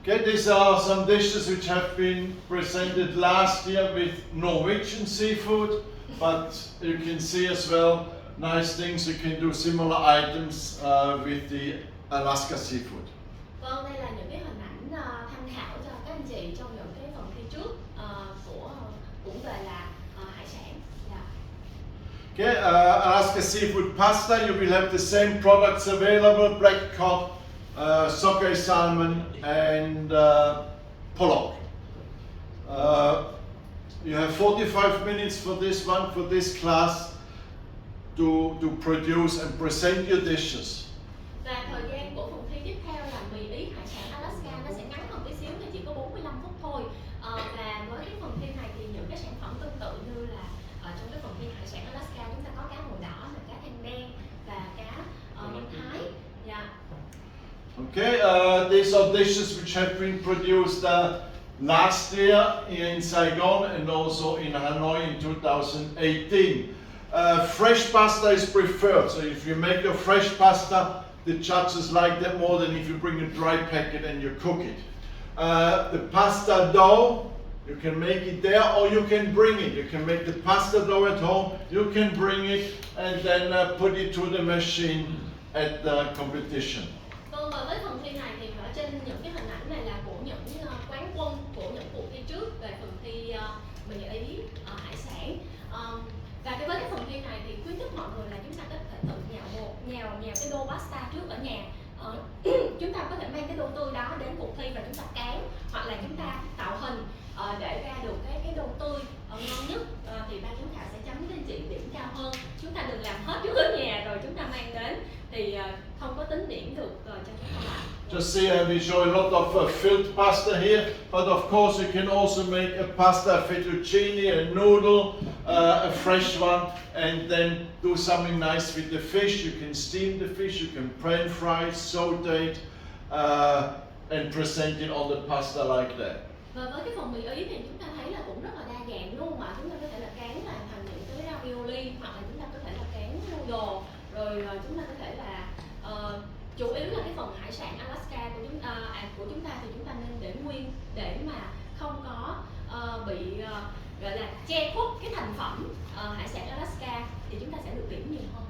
Okay, these are some dishes which have been presented last year with Norwegian seafood, but you can see as well nice things. You can do similar items with the Alaska seafood. Vâng, đây là những cái hình ảnh tham khảo cho các anh chị trong những cái phần thi trước cũng về là hải sản. Yeah. Okay, Alaska seafood pasta, you will have the same products available, black cod, sockeye salmon and pollock. You have 45 minutes for this one, for this class, to produce and present your dishes. Và thời gian của phần thi tiếp theo là mì Ý hải sản Alaska, nó sẽ ngắn hơn tí xíu, nó chỉ có 45 phút thôi. Và với cái phần thi này thì những cái sản phẩm tương tự như là trong cái phần thi hải sản Alaska chúng ta có cá hồi đỏ, cá than đen và cá măng Thái. Yeah. Okay, these are dishes which have been produced last year in Saigon and also in Hanoi in 2018. Fresh pasta is preferred, so if you make a fresh pasta, the judges like that more than if you bring a dry packet and you cook it. The pasta dough, you can make it there or you can bring it. You can make the pasta dough at home, you can bring it and then put it to the machine at the competition. Vâng, và với phần thi này thì ở trên những cái hình ảnh này là của những quán quân của những cuộc thi trước về phần thi mì Ý hải sản. Và với cái phần thi này thì khuyến khích mọi người là chúng ta có thể tự nhào cái đô pasta trước ở nhà. Chúng ta có thể mang cái đô tươi đó đến cuộc thi và chúng ta cán, hoặc là chúng ta tạo hình để ra được cái đô tươi ngon nhất, thì ban giám khảo sẽ chấm cho anh chị điểm cao hơn. Chúng ta đừng làm hết trước ở nhà rồi chúng ta mang đến thì không có tính điểm được cho chúng ta làm. Just see, we show a lot of filled pasta here, but of course you can also make a pasta fettuccine, a noodle, a fresh one, and then do something nice with the fish. You can steam the fish, you can pan fry, saute it, and present it on the pasta like that. Và với cái phần mì Ý thì chúng ta thấy là cũng rất là đa dạng đúng không ạ? Chúng ta có thể là cán làm thành những cái ravioli, hoặc là chúng ta có thể là cán noodle, rồi chúng ta có thể là chủ yếu là cái phần hải sản Alaska của chúng ta thì chúng ta nên để nguyên để mà không có bị gọi là che khuất cái thành phẩm hải sản Alaska thì chúng ta sẽ được điểm nhiều hơn.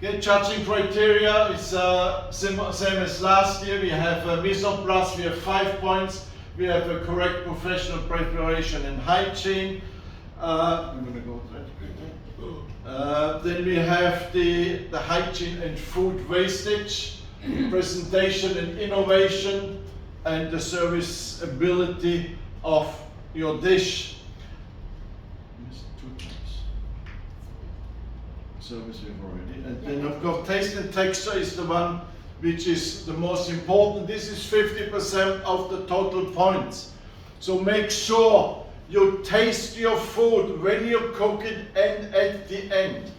Okay, judging criteria is same as last year. We have mise en place, we have 5 points. We have a correct professional preparation and hygiene. I'm going to go then we have the hygiene and food wastage, presentation and innovation, and the serviceability of your dish. Service we've already. And then of course taste and texture is the one which is the most important. This is 50% of the total points. So make sure you taste your food when you cook it and at the end.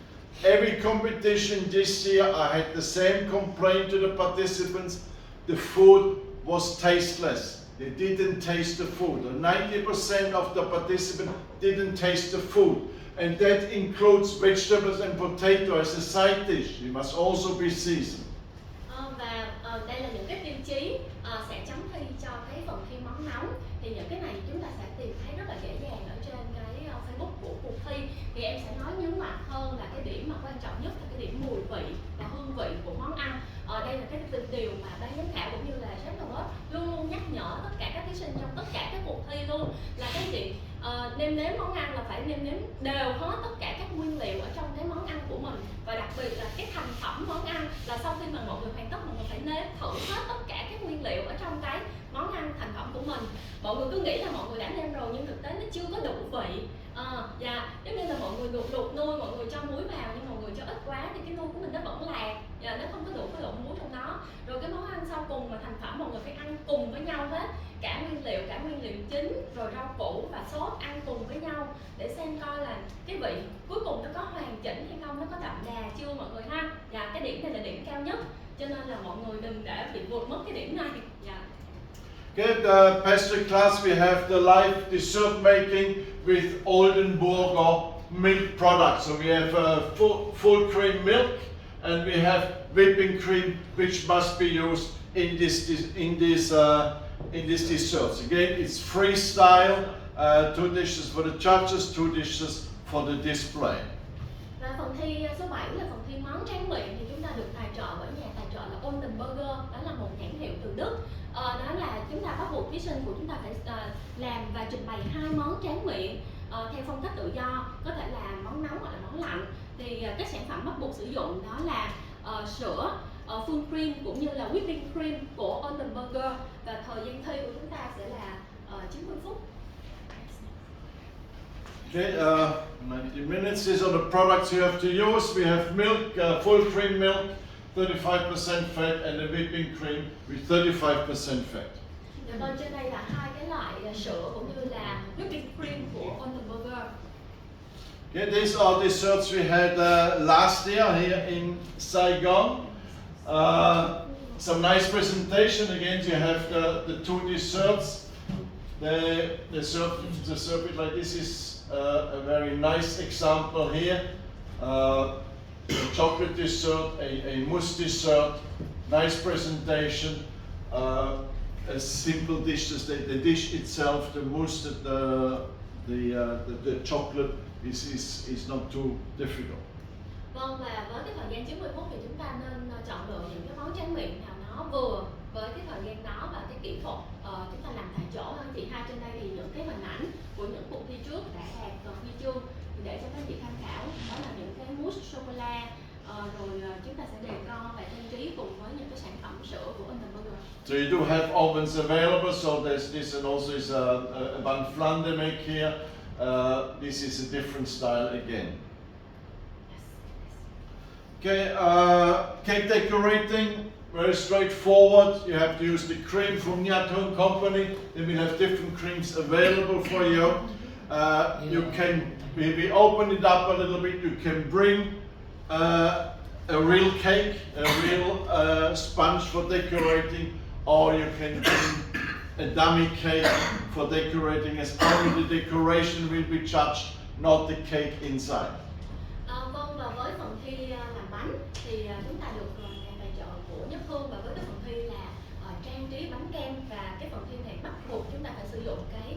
Every competition this year I had the same complaint to the participants. The food was tasteless. They didn't taste the food. 90% of the participants didn't taste the food. And that includes vegetables and potato as a side dish. It must also be seasoned. Và đây là những cái tiêu chí sẽ chấm thi cho cái phần thi món nóng. Thì những cái này chúng ta sẽ tìm thấy rất là dễ dàng ở trên cái Facebook của cuộc thi. Thì em sẽ nói nhấn mạnh hơn là cái điểm mà quan trọng nhất là cái điểm mùi vị và hương vị của món ăn. Đây là cái điều mà ban giám khảo cũng như là chef đầu bếp luôn luôn nhắc nhở tất cả các thí sinh trong tất cả các cuộc thi luôn, là cái gì nêm nếm món ăn là phải nêm nếm đều hết tất cả các nguyên liệu ở trong cái món ăn của mình, và đặc biệt là cái thành phẩm món ăn là sau khi mà mọi người hoàn tất mọi người phải nếm thử hết tất cả các nguyên liệu ở trong cái món ăn thành phẩm của mình. Mọi người cứ nghĩ là mọi người đã nêm rồi nhưng thực tế nó chưa có đủ vị. Giống như là mọi người luộc nuôi, mọi người cho muối vào nhưng mọi người cho ít quá thì cái nuôi của mình nó vẫn lạc, nó không có đủ cái lượng muối trong đó. Rồi cái món ăn sau cùng mà thành phẩm mọi người phải ăn cùng với nhau hết, cả nguyên liệu chính, rồi rau củ và sốt ăn cùng với nhau để xem coi là cái vị cuối cùng nó có hoàn chỉnh hay không, nó có đậm đà chưa mọi người ha. Cái điểm này là điểm cao nhất, cho nên là mọi người đừng để bị vượt mất cái điểm này. Okay, the pastry class we have the live dessert making with Oldenburger milk products. So we have full cream milk and we have whipping cream which must be used in this desserts. Again, it's freestyle. 2 dishes for the judges, 2 dishes for the display. Và phần thi số 7 là phần thi món tráng miệng, thì chúng ta được tài trợ bởi nhà tài trợ là Oldenburger, đó là một nhãn hiệu từ Đức. Đó là chúng ta bắt buộc thí sinh của chúng ta phải làm và trình bày 2 món tráng miệng theo phong cách tự do, có thể là món món nóng hoặc là món lạnh. Thì các sản phẩm bắt buộc sử dụng đó là sữa, full cream cũng như là whipping cream của Onion Burger, và thời gian thi của chúng ta sẽ là 90 phút. Okay, 90 minutes. These are the products you have to use. We have milk, full cream milk, 35% fat, and a whipping cream with 35% fat. Dạ vâng, trên đây là hai cái loại sữa cũng như là whipping cream của Onion Burger. Okay, these are desserts we had last year here in Saigon. Some nice presentation. Again, you have the two desserts. They serve it like this. Is a very nice example here. A chocolate dessert, a mousse dessert, nice presentation. A simple dish, the dish itself, the mousse, the chocolate is not too difficult. Vâng, và với cái thời gian 90 phút thì chúng ta nên chọn lựa những cái món tráng miệng nào nó vừa với cái thời gian đó và cái kỹ thuật chúng ta làm tại chỗ. Anh chị hai trên đây thì những cái hình ảnh của những cuộc thi trước đã đạt huy chương để cho các chị tham khảo. Đó là những cái mousse sô cô la, rồi chúng ta sẽ đề co và trang trí cùng với những cái sản phẩm sữa của Onion Burger. So you do have ovens available. So there's this, and also is a bun flan they make here. This is a different style again. Okay, cake decorating, very straightforward. You have to use the cream from Nha Trang company. Then we have different creams available for you. You can maybe open it up a little bit. You can bring a real cake, a real sponge for decorating, or you can bring a dummy cake for decorating, as only the decoration will be judged, not the cake inside. Vâng, và với phần thi làm bánh thì chúng ta được nhà tài trợ của Nhất Hương, và với cái phần thi là trang trí bánh kem, và cái phần thi này bắt buộc chúng ta phải sử dụng cái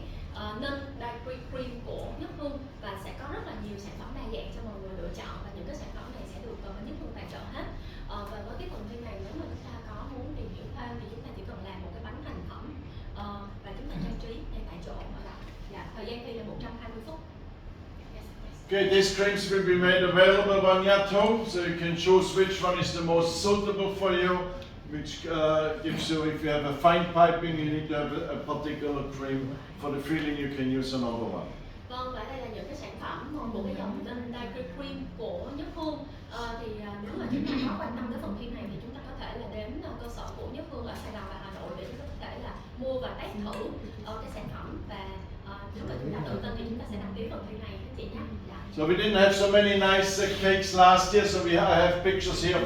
non dairy cream của Nhất Hương, và sẽ có rất là nhiều sản phẩm đa dạng cho mọi người lựa chọn, và những cái sản phẩm này sẽ được Nhất Hương tài trợ hết. Và với cái phần thi này, nếu mà chúng ta có muốn tìm hiểu thêm thì chúng ta chỉ cần làm một cái bánh thành phẩm và chúng ta trang trí ngay tại chỗ. Thời gian thi là 120 phút. Okay, these creams will be made available by Nha Trang, so you can choose which one is the most suitable for you, which gives you, if you have a fine piping, you need to have a particular cream. For the filling, you can use another one. Vâng, và đây là những cái sản phẩm của cái dòng non dairy cream của Nhất Hương. Thì nếu mà chúng ta có quan tâm tới phần thi này thì chúng ta có thể là đến cơ sở của Nhất Hương ở Sài Gòn và Hà Nội để chúng ta có thể là mua và test thử cái sản phẩm, và nếu mà chúng ta tự tin thì chúng ta sẽ đăng ký phần thi này các chị nhé. So we didn't have so many nice cakes last year, so I have pictures here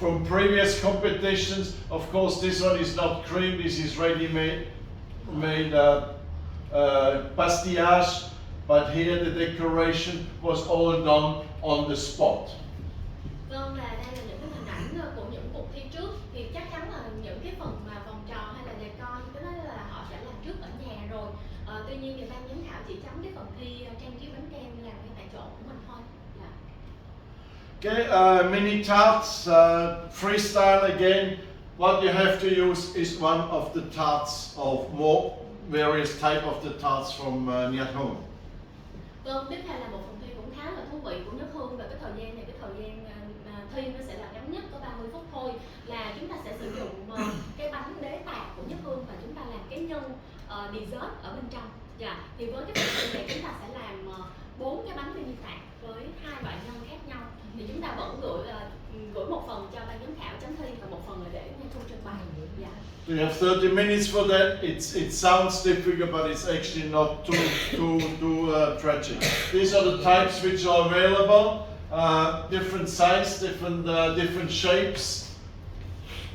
from previous competitions. Of course, this one is not cream, this is ready-made pastillage, but here the decoration was all done on the spot. Vâng, và đây là những cái hình ảnh của những cuộc thi trước, thì chắc chắn là những cái phần mà vòng tròn hay là decor cái đó là họ sẽ làm trước ở nhà rồi. Tuy nhiên thì ban giám khảo chỉ chấm cái phần thi trang trí bánh kem làm ngay tại chỗ của mình thôi. Okay, mini tarts, freestyle again. What you have to use is one of the tarts of more various type of the tarts from Nha Trang. Vâng, tiếp theo là một phần thi cũng khá là thú vị của Nhất Hương, và cái thời gian này, cái thời gian thi nó sẽ là ngắn nhất, có 30 phút thôi. Là chúng ta sẽ sử dụng cái bánh đế tạc của Nhất Hương, và chúng ta làm cái nhân dessert ở bên trong. Thì với cái phần thi này chúng ta sẽ làm 4 cái bánh mini tạc với 2 loại nhân khác nhau. Thì chúng ta vẫn gửi một phần cho ban giám khảo chấm thi và một phần là để Nha Trang trưng bày. We have 30 minutes for that. It sounds difficult, but it's actually not too tragic. These are the types which are available, different size, different shapes.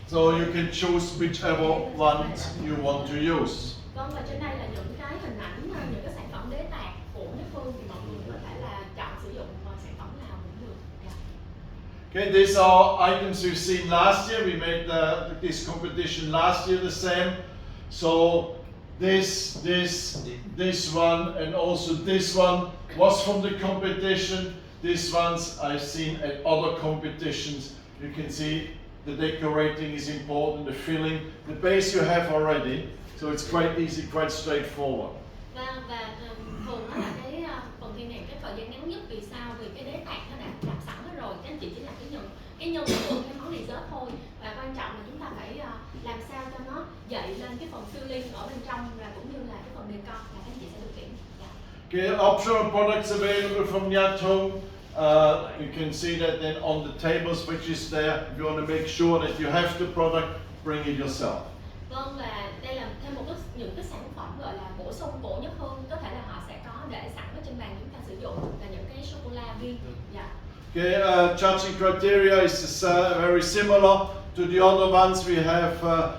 So you can choose whichever one you want to use. Vâng, và trên đây là những cái hình ảnh, những cái sản phẩm đế tạc của Nhất Hương, thì mọi người có thể là chọn sử dụng sản phẩm nào cũng được. Okay, these are items we've seen last year. We made this competition last year the same. So this one, and also this one was from the competition. These ones I've seen at other competitions. You can see the decorating is important, the filling, the base you have already. So it's quite easy, quite straightforward. Và thường đó là cái phần thi này cái thời gian ngắn nhất Vì sao? Vì cái đế tạc nó đã làm sẵn hết rồi, các anh chị chỉ là cái nhân của cái món dessert thôi. Và quan trọng là chúng ta phải làm sao cho nó dậy lên cái phần filling ở bên trong và cũng như là cái phần decor là các anh chị sẽ được kiểm. Okay, optional products available from Nhật Home. You can see that then on the tables which is there. If you want to make sure that you have the product, bring it yourself. Vâng, và đây là thêm những cái sản phẩm gọi là bổ sung của Nhất Hương, có thể là họ sẽ có để sẵn ở trên bàn chúng ta sử dụng là những cái sô cô la viên. Okay, judging criteria is very similar to the other ones. We have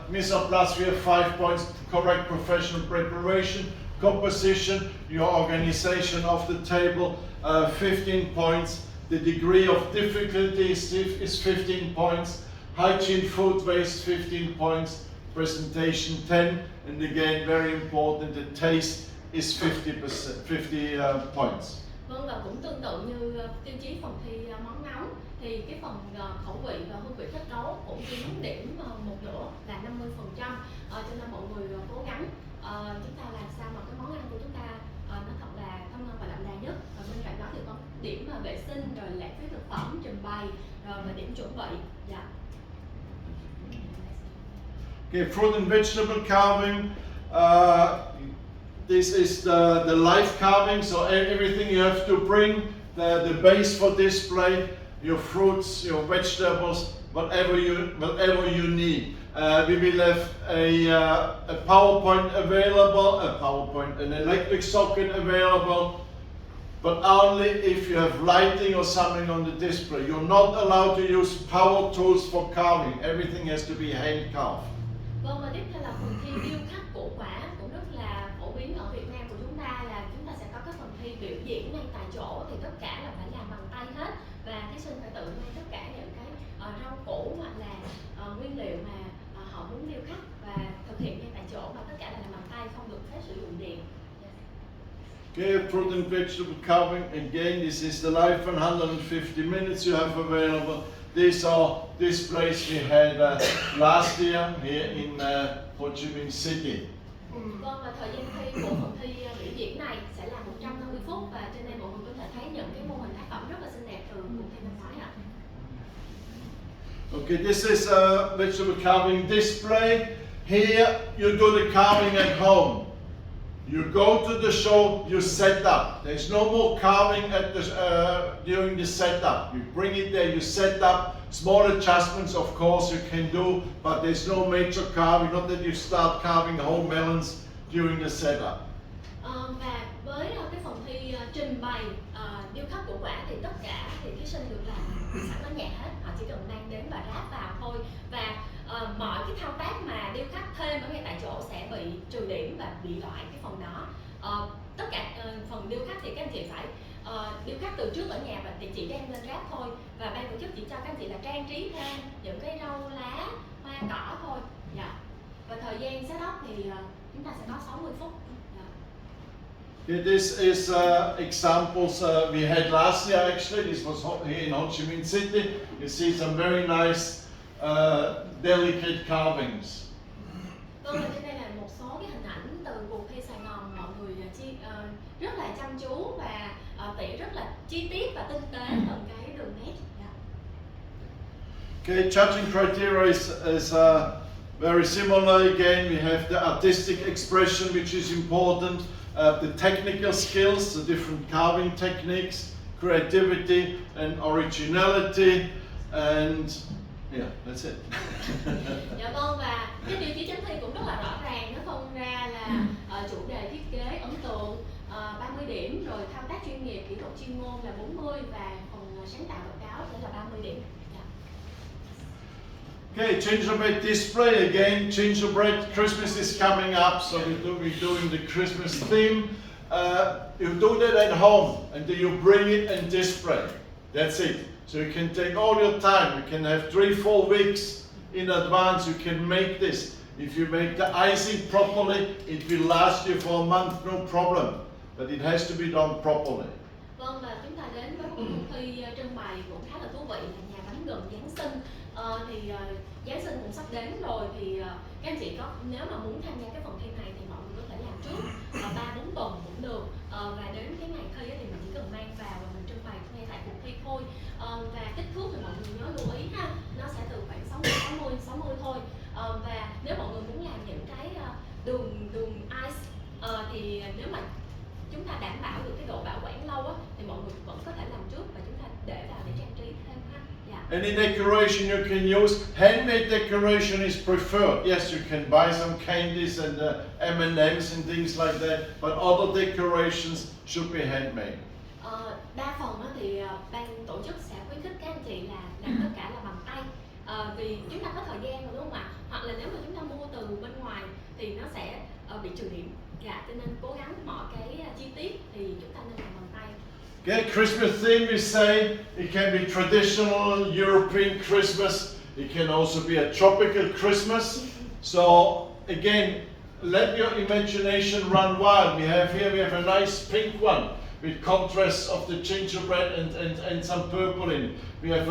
mise en place, we have 5 points: correct professional preparation, composition, your organization of the table, 15 points. The degree of difficulty is 15 points. Hygiene, food waste, 15 points. Presentation 10, and again very important, the taste is 50 points. Vâng, và cũng tương tự như tiêu chí phần thi món nóng thì cái phần khẩu vị và hương vị kết cấu cũng chiếm điểm một nửa là 50%. Cho nên mọi người cố gắng chúng ta làm sao mà cái món ăn của chúng ta nó thật là thơm ngon và đậm đà nhất. Và bên cạnh đó thì có điểm vệ sinh, rồi lãng phí thực phẩm, trình bày, rồi và điểm chuẩn bị. Okay, fruit and vegetable carving. This is the live carving, so everything you have to bring, the base for display, your fruits, your vegetables, whatever you need. We will have a PowerPoint available, an electric socket available, but only if you have lighting or something on the display. You're not allowed to use power tools for carving. Everything has to be hand carved. Vâng, và tiếp theo là phần thi điêu khắc cổ quả cũng rất là phổ biến ở Việt Nam của chúng ta, là chúng ta sẽ có cái phần thi biểu diễn ngay tại chỗ, thì tất cả là phải làm bằng tay hết và thí sinh phải tự mang tất cả những cái rau củ hoặc là nguyên liệu mà họ muốn điêu khắc và thực hiện ngay tại chỗ, và tất cả là làm bằng tay, không được phép sử dụng điện. Okay, fruit and vegetable carving. Again, this is the live 150 minutes you have available. These are displays we had last year here in Ho Chi Minh City. Vâng, và thời gian thi của phần thi biểu diễn này sẽ là 150 phút, và trên đây mọi người có thể thấy những cái mô hình tác phẩm rất là xinh đẹp từ cuộc thi năm ngoái ạ. Okay, this is a vegetable carving display. Here you do the carving at home. You go to the show, you set up. There's no more carving at the, during the setup. You bring it there, you set up. Small adjustments, of course, you can do, but there's no major carving. Not that you start carving whole melons during the setup. Và với cái phần thi trình bày điêu khắc cổ quả thì tất cả thì thí sinh được làm sẵn ở nhà hết. Họ chỉ cần mang đến và ráp vào thôi. Và mọi cái thao tác mà điêu khắc thêm ở ngay tại chỗ sẽ bị trừ điểm và bị loại cái phần đó. Tất cả phần điêu khắc thì các anh chị phải điêu khắc từ trước ở nhà và chị đem lên ráp thôi, và ban tổ chức chỉ cho các anh chị là trang trí thêm những cái rau lá, hoa cỏ thôi. Và thời gian setup thì chúng ta sẽ có 60 phút. Okay, this is examples we had last year actually. This was here in Ho Chi Minh City. You see some very nice delicate carvings. Vâng, trên đây là một số cái hình ảnh từ cuộc thi Sài Gòn, mọi người rất là chăm chú và tỉ rất là chi tiết và tinh tế từng cái đường nét. Okay, judging criteria is very similar. Again, we have the artistic expression, which is important, the technical skills, the different carving techniques, creativity and originality, and yeah, that's it. Dạ vâng, và cái tiêu chí chấm thi cũng rất là rõ ràng, nó phân ra là chủ đề thiết kế ấn tượng 30 điểm, rồi thao tác chuyên nghiệp, kỹ thuật chuyên môn là 40 và phần sáng tạo độc đáo sẽ là 30 điểm. Okay, gingerbread display again. Gingerbread Christmas is coming up, so we're doing the Christmas theme. You do that at home, and then you bring it and display. That's it. So you can take all your time. You can have 3-4 weeks in advance. You can make this. If you make the icing properly, it will last you for a month, no problem. But it has to be done properly. Vâng, và chúng ta đến với một cuộc thi trưng bày cũng khá là thú vị là nhà bánh gần Giáng sinh. Giáng sinh cũng sắp đến rồi, thì các anh chị nếu mà muốn tham gia cái phần thi này thì mọi người có thể làm trước 3-4 tuần cũng được, và đến cái ngày thi thì mình chỉ cần mang vào và mình trưng bày Thì nếu mà chúng ta đảm bảo được cái độ bảo quản lâu á, thì mọi người vẫn có thể làm trước và chúng ta để vào để trang trí thêm ha. Any decoration you can use. Handmade decoration is preferred. Yes, you can buy some candies and M&Ms and things like that, but other decorations should be handmade. Đa phần thì ban tổ chức sẽ khuyến khích các anh chị là làm tất cả là bằng tay, vì chúng ta có thời gian rồi đúng không ạ? Hoặc là nếu mà chúng ta mua từ bên ngoài thì nó sẽ bị trừ điểm. Cho nên cố gắng mọi cái chi tiết thì chúng ta nên làm bằng tay. Okay, Christmas theme we say it can be traditional European Christmas. It can also be a tropical Christmas. So again, let your imagination run wild. We have a nice pink one with contrast of the gingerbread and some purple in it. We have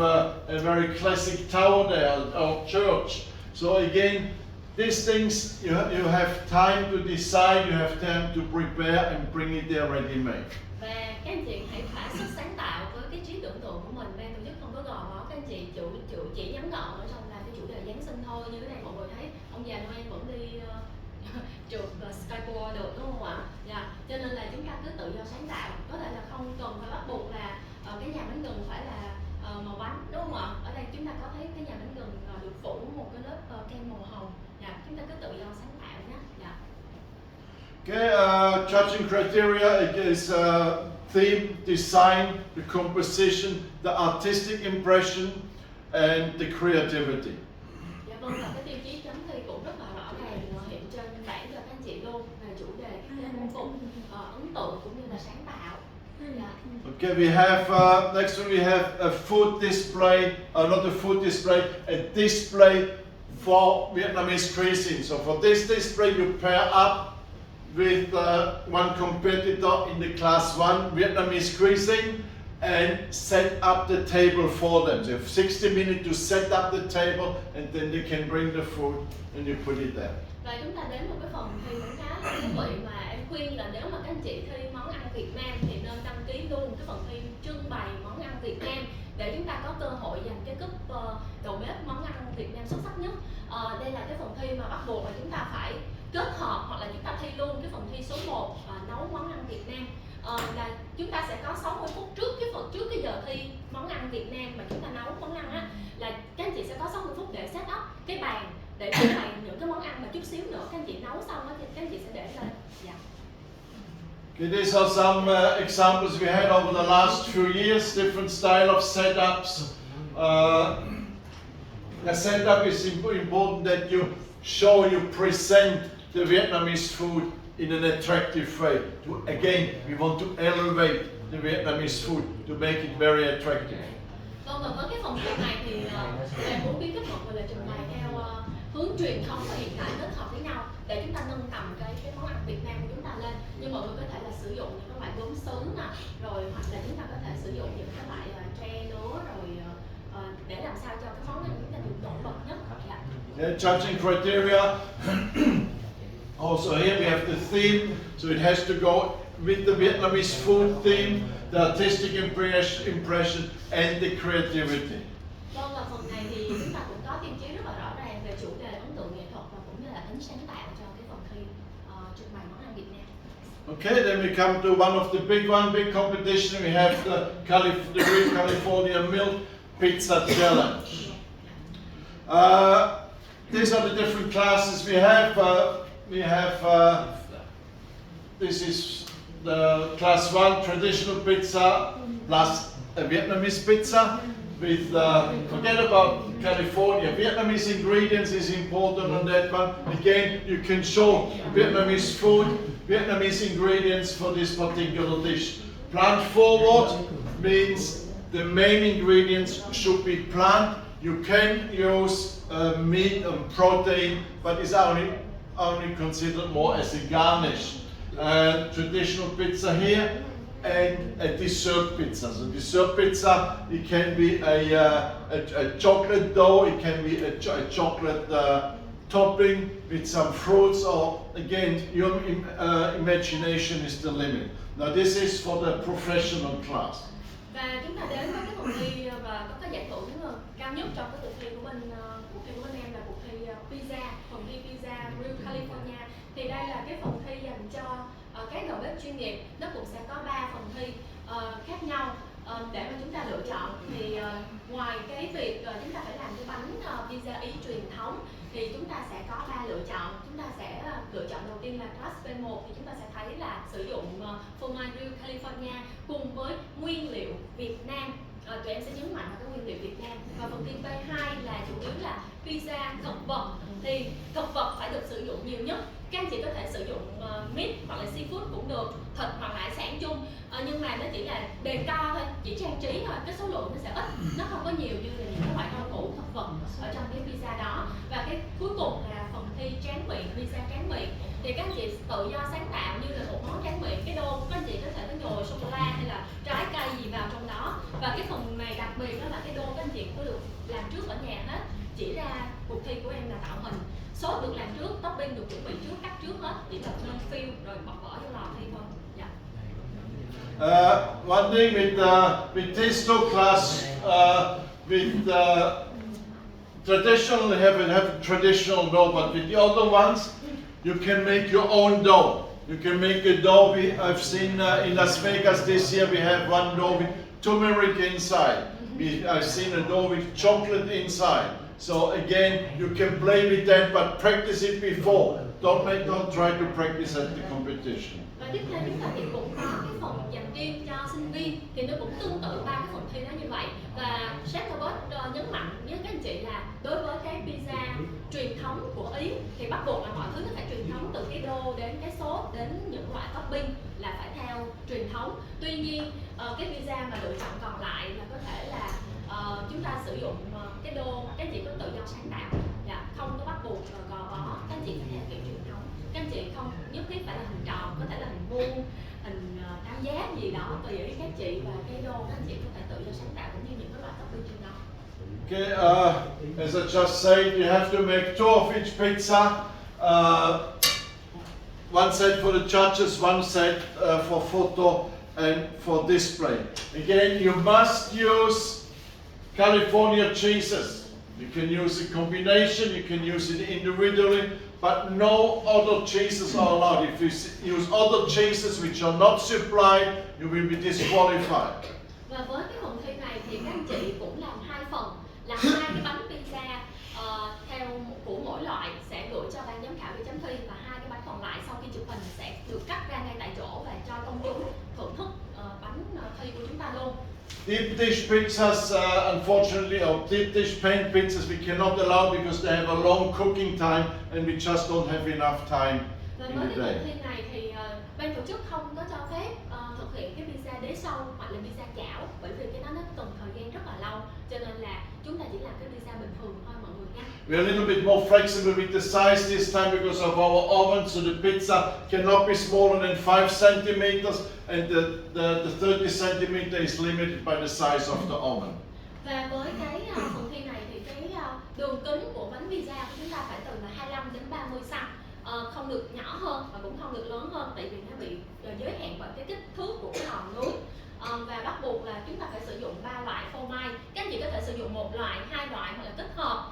a very classic tower there, our church. So again, these things you have time to decide, you have time to prepare and bring it there ready-made. Và các anh chị hãy thỏa sức sáng tạo với cái trí tưởng tượng của mình. Ban tổ chức không có gò bó các anh chị, chỉ nhắn gọn ở trong là cái chủ đề Giáng sinh thôi. Như thế này mọi người thấy ông già Noel vẫn đi trượt skateboard được đúng không ạ? Cho nên là chúng ta cứ tự do sáng tạo. Có thể là không cần phải bắt buộc là cái nhà bánh gừng phải là màu bánh đúng không ạ? Ở đây chúng ta có thấy cái nhà bánh gừng được phủ một cái lớp kem màu hồng. Chúng ta cứ tự do sáng tạo nhé. Okay, judging criteria is theme, design, the composition, the artistic impression, and the creativity. Dạ vâng, và cái tiêu chí chấm thi cũng rất là rõ ràng hiện trên bảng cho các anh chị luôn về chủ đề, phong phú, ấn tượng cũng như là sáng tạo. Okay, we have next one we have a food display, not a food display, a display for Vietnamese cuisine. So for this display you pair up with one competitor in the class 1 Vietnamese cuisine and set up the table for them. So you have 60 minutes to set up the table and then they can bring the food and you put it there. Và chúng ta đến một cái phần thi cũng khá là thú vị mà em khuyên là nếu mà các anh chị thi món ăn Việt Nam thì nên đăng ký luôn cái phần thi trưng bày món ăn Việt Nam để chúng ta có cơ hội giành cái cúp đầu bếp món ăn Việt Nam xuất sắc nhất. Đây là cái phần thi mà bắt buộc là chúng ta phải kết hợp hoặc là chúng ta thi luôn cái phần thi số 1 nấu món ăn Việt Nam. Là chúng ta sẽ có 60 phút trước cái giờ thi món ăn Việt Nam mà chúng ta nấu món ăn á, là các anh chị sẽ có 60 phút để set up cái bàn để trưng bày những cái món ăn mà chút xíu nữa các anh chị nấu xong á thì các anh chị sẽ để lên. Okay, these are some examples we had over the last few years, different style of setups. The setup is important that you show, you present the Vietnamese food in an attractive way. Again, we want to elevate the Vietnamese food to make it very attractive. Vâng, và với cái phần thi này thì em muốn khuyến khích mọi người là trình bày theo hướng truyền thống và hiện đại kết hợp với nhau để chúng ta nâng tầm cái món ăn Việt Nam của chúng ta lên. Nhưng mọi người có thể là sử dụng những cái loại gốm sứ nè, rồi hoặc là chúng ta có thể sử dụng những cái loại tre nứa rồi để làm sao cho cái món ăn chúng ta được nổi bật nhất. Judging criteria. Also here we have the theme, so it has to go with the Vietnamese food theme, the artistic impression and the creativity. Vâng, và phần này thì chúng ta cũng có tiêu chí rất là rõ ràng về chủ đề ấn tượng nghệ thuật và cũng như là tính sáng tạo cho cái phần thi trưng bày món ăn Việt Nam. Okay, then we come to one of the big competition. We have the Great California Milk Pizza Challenge. These are the different classes we have. This is the class 1 traditional pizza plus a Vietnamese pizza with, forget about California, Vietnamese ingredients is important on that one. Again, you can show Vietnamese food, Vietnamese ingredients for this particular dish. Plant forward means the main ingredients should be plant. You can use meat and protein, but it's only considered more as a garnish. Traditional pizza here and a dessert pizza. So dessert pizza, it can be a chocolate dough, it can be a chocolate topping with some fruits, or again, your imagination is the limit. Now this is for the professional class. Và chúng ta đến với cái cuộc thi và có cái giải thưởng cao nhất trong cái cuộc thi của bên em là cuộc thi pizza, phần thi pizza Real California Thì đây là cái phần thi dành cho các đầu bếp chuyên nghiệp. Nó cũng sẽ có 3 phần thi khác nhau để mà chúng ta lựa chọn. Thì ngoài cái việc chúng ta phải làm cái bánh pizza Ý truyền thống thì chúng ta sẽ có 3 lựa chọn. Chúng ta sẽ lựa chọn đầu tiên là class B1 thì chúng ta sẽ thấy là sử dụng phô mai riêu California cùng với nguyên liệu Việt Nam. Tụi em sẽ nhấn mạnh vào cái nguyên liệu Việt Nam. Và phần thi B2 là chủ yếu là pizza thực vật. Thì thực vật phải được sử dụng nhiều nhất. Các anh chị có thể sử dụng meat hoặc là seafood cũng được, thịt hoặc là hải sản chung, nhưng mà nó chỉ là decor thôi, chỉ trang trí thôi, cái số lượng nó sẽ ít, nó không có nhiều như là những cái loại rau củ thực vật ở trong cái pizza đó. Và cái cuối cùng là phần thi tráng miệng, pizza tráng miệng. Thì các anh chị tự do sáng tạo như là một món tráng miệng, cái đô các anh chị có thể có nhồi sô cô la hay là trái cây gì vào trong đó. Và cái phần này đặc biệt đó là cái đô các anh chị có được làm trước ở nhà hết, chỉ ra cuộc thi của em là tạo hình. Sốt được làm trước, topping được chuẩn bị trước, cắt trước hết, chỉ cần lên fill rồi bật vỏ vô lò thi thôi. Dạ. One thing with Testo class, traditional have traditional dough, but with the other ones, you can make your own dough. You can make a dough. I've seen in Las Vegas this year we have one dough with turmeric inside. I've seen a dough with chocolate inside. So again, you can play with that, but practice it before. Don't try to practice at the competition. Và tiếp theo chúng ta thì cũng có cái phần dành riêng cho sinh viên, thì nó cũng tương tự 3 cái phần thi đó như vậy. Và chef nhấn mạnh với các anh chị là đối với cái pizza truyền thống của Ý thì bắt buộc là mọi thứ nó phải truyền thống, từ cái đô đến cái sốt đến những loại topping là phải theo truyền thống. Tuy nhiên cái pizza mà lựa chọn còn lại là có thể là chúng ta sử dụng cái đô, các anh chị có tự do sáng tạo, không có bắt buộc gò bó, các anh chị có thể kiểu truyền thống. Các anh chị không nhất thiết phải là hình tròn, có thể là hình vuông, hình tam giác gì đó, tùy ý các chị. Và cái đô các anh chị có thể tự do sáng tạo cũng như những cái loại topping trên đó. Okay, as I just said, you have to make 2 of each pizza. One set for the judges, one set for photo and for display. Again, you must use California cheeses. You can use a combination, you can use it individually, but no other cheeses are allowed. If you use other cheeses which are not supplied, you will be disqualified. Và với cái phần thi này thì các anh chị cũng làm 2 phần, là 2 cái bánh pizza theo của mỗi loại sẽ gửi cho ban giám khảo để chấm thi, và 2 cái bánh còn lại sau khi chụp hình sẽ được cắt ra ngay tại chỗ và cho công chúng thưởng thức bánh thi của chúng ta luôn. Deep dish pizzas, unfortunately, or deep dish pan pizzas we cannot allow because they have a long cooking time and we just don't have enough time in Với the cái day. cuộc thi này thì ban tổ chức không có cho phép thực hiện cái pizza đế sâu hoặc là pizza chảo, bởi vì cái đó nó cần thời gian rất là lâu, cho nên là chúng ta chỉ làm cái pizza bình thường thôi mọi người nha. We're a little bit more flexible with the size this time because of our oven, so the pizza cannot be smaller than 5 centimeters, and the 30 centimeter is limited by the size of the oven. Và với cái phần thi này thì cái đường kính của bánh pizza của chúng ta phải từ là 25 đến 30 cm, không được nhỏ hơn và cũng không được lớn hơn, tại vì nó bị giới hạn bởi cái kích thước của cái lò nướng. Và bắt buộc là chúng ta phải sử dụng 3 loại phô mai. Các anh chị có thể sử dụng 1 loại, 2 loại hoặc là kết hợp,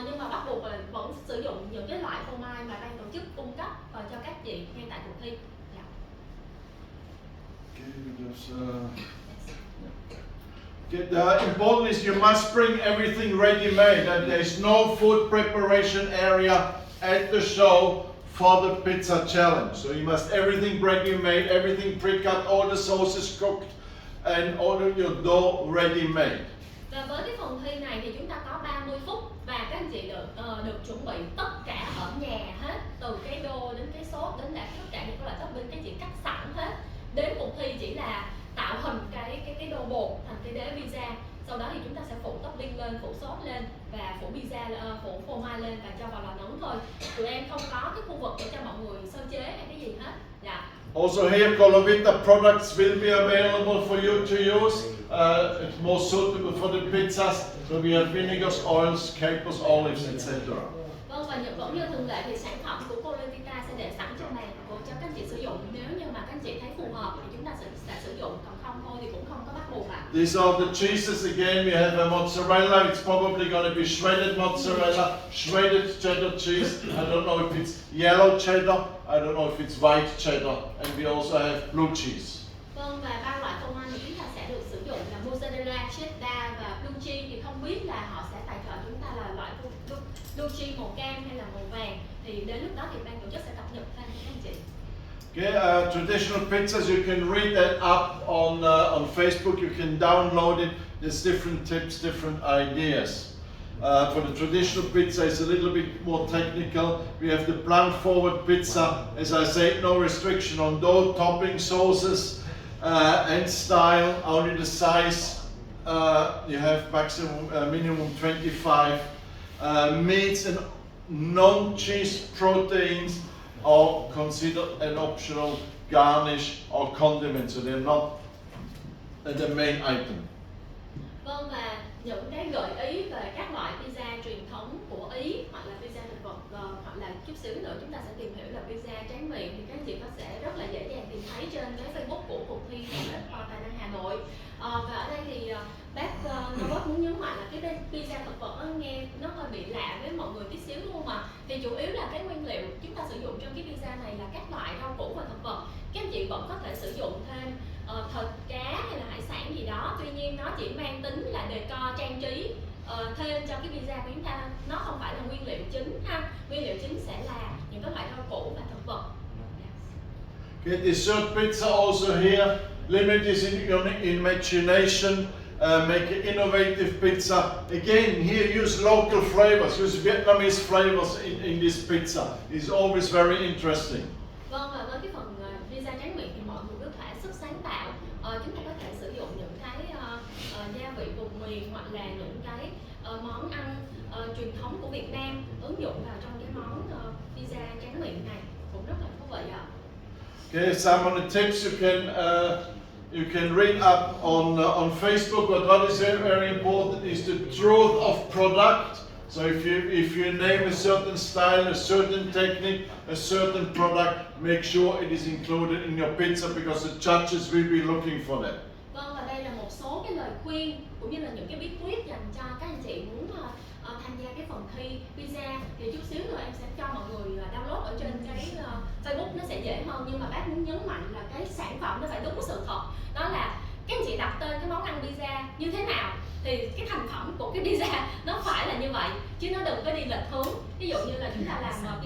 nhưng mà bắt buộc là vẫn sử dụng những cái loại phô mai mà ban tổ chức cung cấp cho các chị ngay tại cuộc thi. The important is you must bring everything ready-made, and there's no food preparation area at the show for the pizza challenge. So you must everything ready-made, everything pre-cut, all the sauces cooked, and all of your dough ready-made. Và với cái phần thi này thì chúng ta có 30 phút và các anh chị được chuẩn bị tất cả ở nhà hết, từ cái đô đến cái sốt đến là tất cả những loại topping các chị cắt sẵn hết. Đến cuộc thi chỉ là tạo hình cái đô bột thành cái đế pizza, sau đó thì chúng ta sẽ phủ topping lên, phủ sốt lên và phủ pizza, phủ phô mai lên và cho vào lò nướng thôi. Tụi em không có cái khu vực để cho mọi người sơ chế hay cái gì hết. Also here, Colovita products will be available for you to use. It's more suitable for the pizzas. So we have vinegars, oils, capers, olives, etc. Vâng, và vẫn như thường lệ thì sản phẩm của Colovita sẽ để sẵn trên bàn cho các anh chị sử dụng. Nếu như mà các anh chị thấy phù hợp thì chúng ta sẽ sử dụng, còn không thôi thì cũng không có bắt buộc ạ. These are the cheeses again. We have a mozzarella. It's probably going to be shredded mozzarella, shredded cheddar cheese. I don't know if it's yellow cheddar. I don't know if it's white cheddar. And we also have blue cheese. Vâng, và ba loại phô mai mà chúng ta sẽ được sử dụng là mozzarella, cheddar và blue cheese. Thì không biết là họ sẽ tài trợ chúng ta là loại blue cheese màu cam hay là màu vàng. Thì đến lúc đó thì ban tổ chức sẽ cập nhật thêm cho các anh chị. Okay, traditional pizzas, you can read that up on Facebook. You can download it. There's different tips, different ideas. For the traditional pizza, it's a little bit more technical. We have the blank forward pizza. As I say, no restriction on dough, topping, sauces, and style. Only the size. You have maximum, minimum 25 meats and non-cheese proteins are considered an optional garnish or condiment, so they're not the main item. Vâng, và những cái gợi ý về các loại pizza truyền thống của Ý hoặc là pizza thực vật hoặc là chút xíu nữa chúng ta sẽ tìm hiểu là pizza tráng miệng thì các anh chị có sẽ rất là dễ dàng tìm thấy trên cái Facebook của cuộc thi Đầu bếp Tài năng Hà Nội. Và ở đây thì bác Robert muốn nhấn mạnh là cái pizza thực vật nghe nó hơi bị lạ với mọi người tí xíu đúng không ạ? Thì chủ yếu là cái nguyên liệu chúng ta sử dụng trong cái pizza này là các loại rau củ và thực vật. Các anh chị vẫn có thể sử dụng thêm thịt, cá hay là hải sản gì đó, tuy nhiên nó chỉ mang tính là decor trang trí thêm cho cái pizza của chúng ta, nó không phải là nguyên liệu chính ha. Nguyên liệu chính sẽ là những cái loại rau củ và thực vật. Okay, dessert pizza also here. Limit is in your imagination. Make an innovative pizza. Again, here use local flavors, use Vietnamese flavors in this pizza. It's always very interesting. Vâng, và với cái phần pizza tráng miệng thì mọi người có thể sức sáng tạo. Chúng ta có thể sử dụng những cái gia vị vùng miền hoặc là những cái món ăn truyền thống của Việt Nam ứng dụng vào trong cái món pizza tráng miệng này cũng rất là thú vị ạ. Okay, some of the tips you can read up on Facebook. But what is very, very important is the truth of product. So if you name a certain style, a certain technique, a certain product, make sure it is included in your pizza because the judges will be looking for that. Vâng, và đây là một số cái lời khuyên cũng như là những cái bí quyết dành cho các anh chị muốn tham gia cái phần thi pizza. Thì chút xíu nữa em sẽ cho mọi người download ở trên cái Facebook, nó sẽ dễ hơn. Nhưng mà bác muốn nhấn mạnh là cái sản phẩm nó phải đúng sự thật. Đó là các anh chị đặt tên cái món ăn pizza như thế nào thì cái thành phẩm của cái pizza nó phải là như vậy, chứ nó đừng có đi lệch hướng. Ví dụ như là chúng ta làm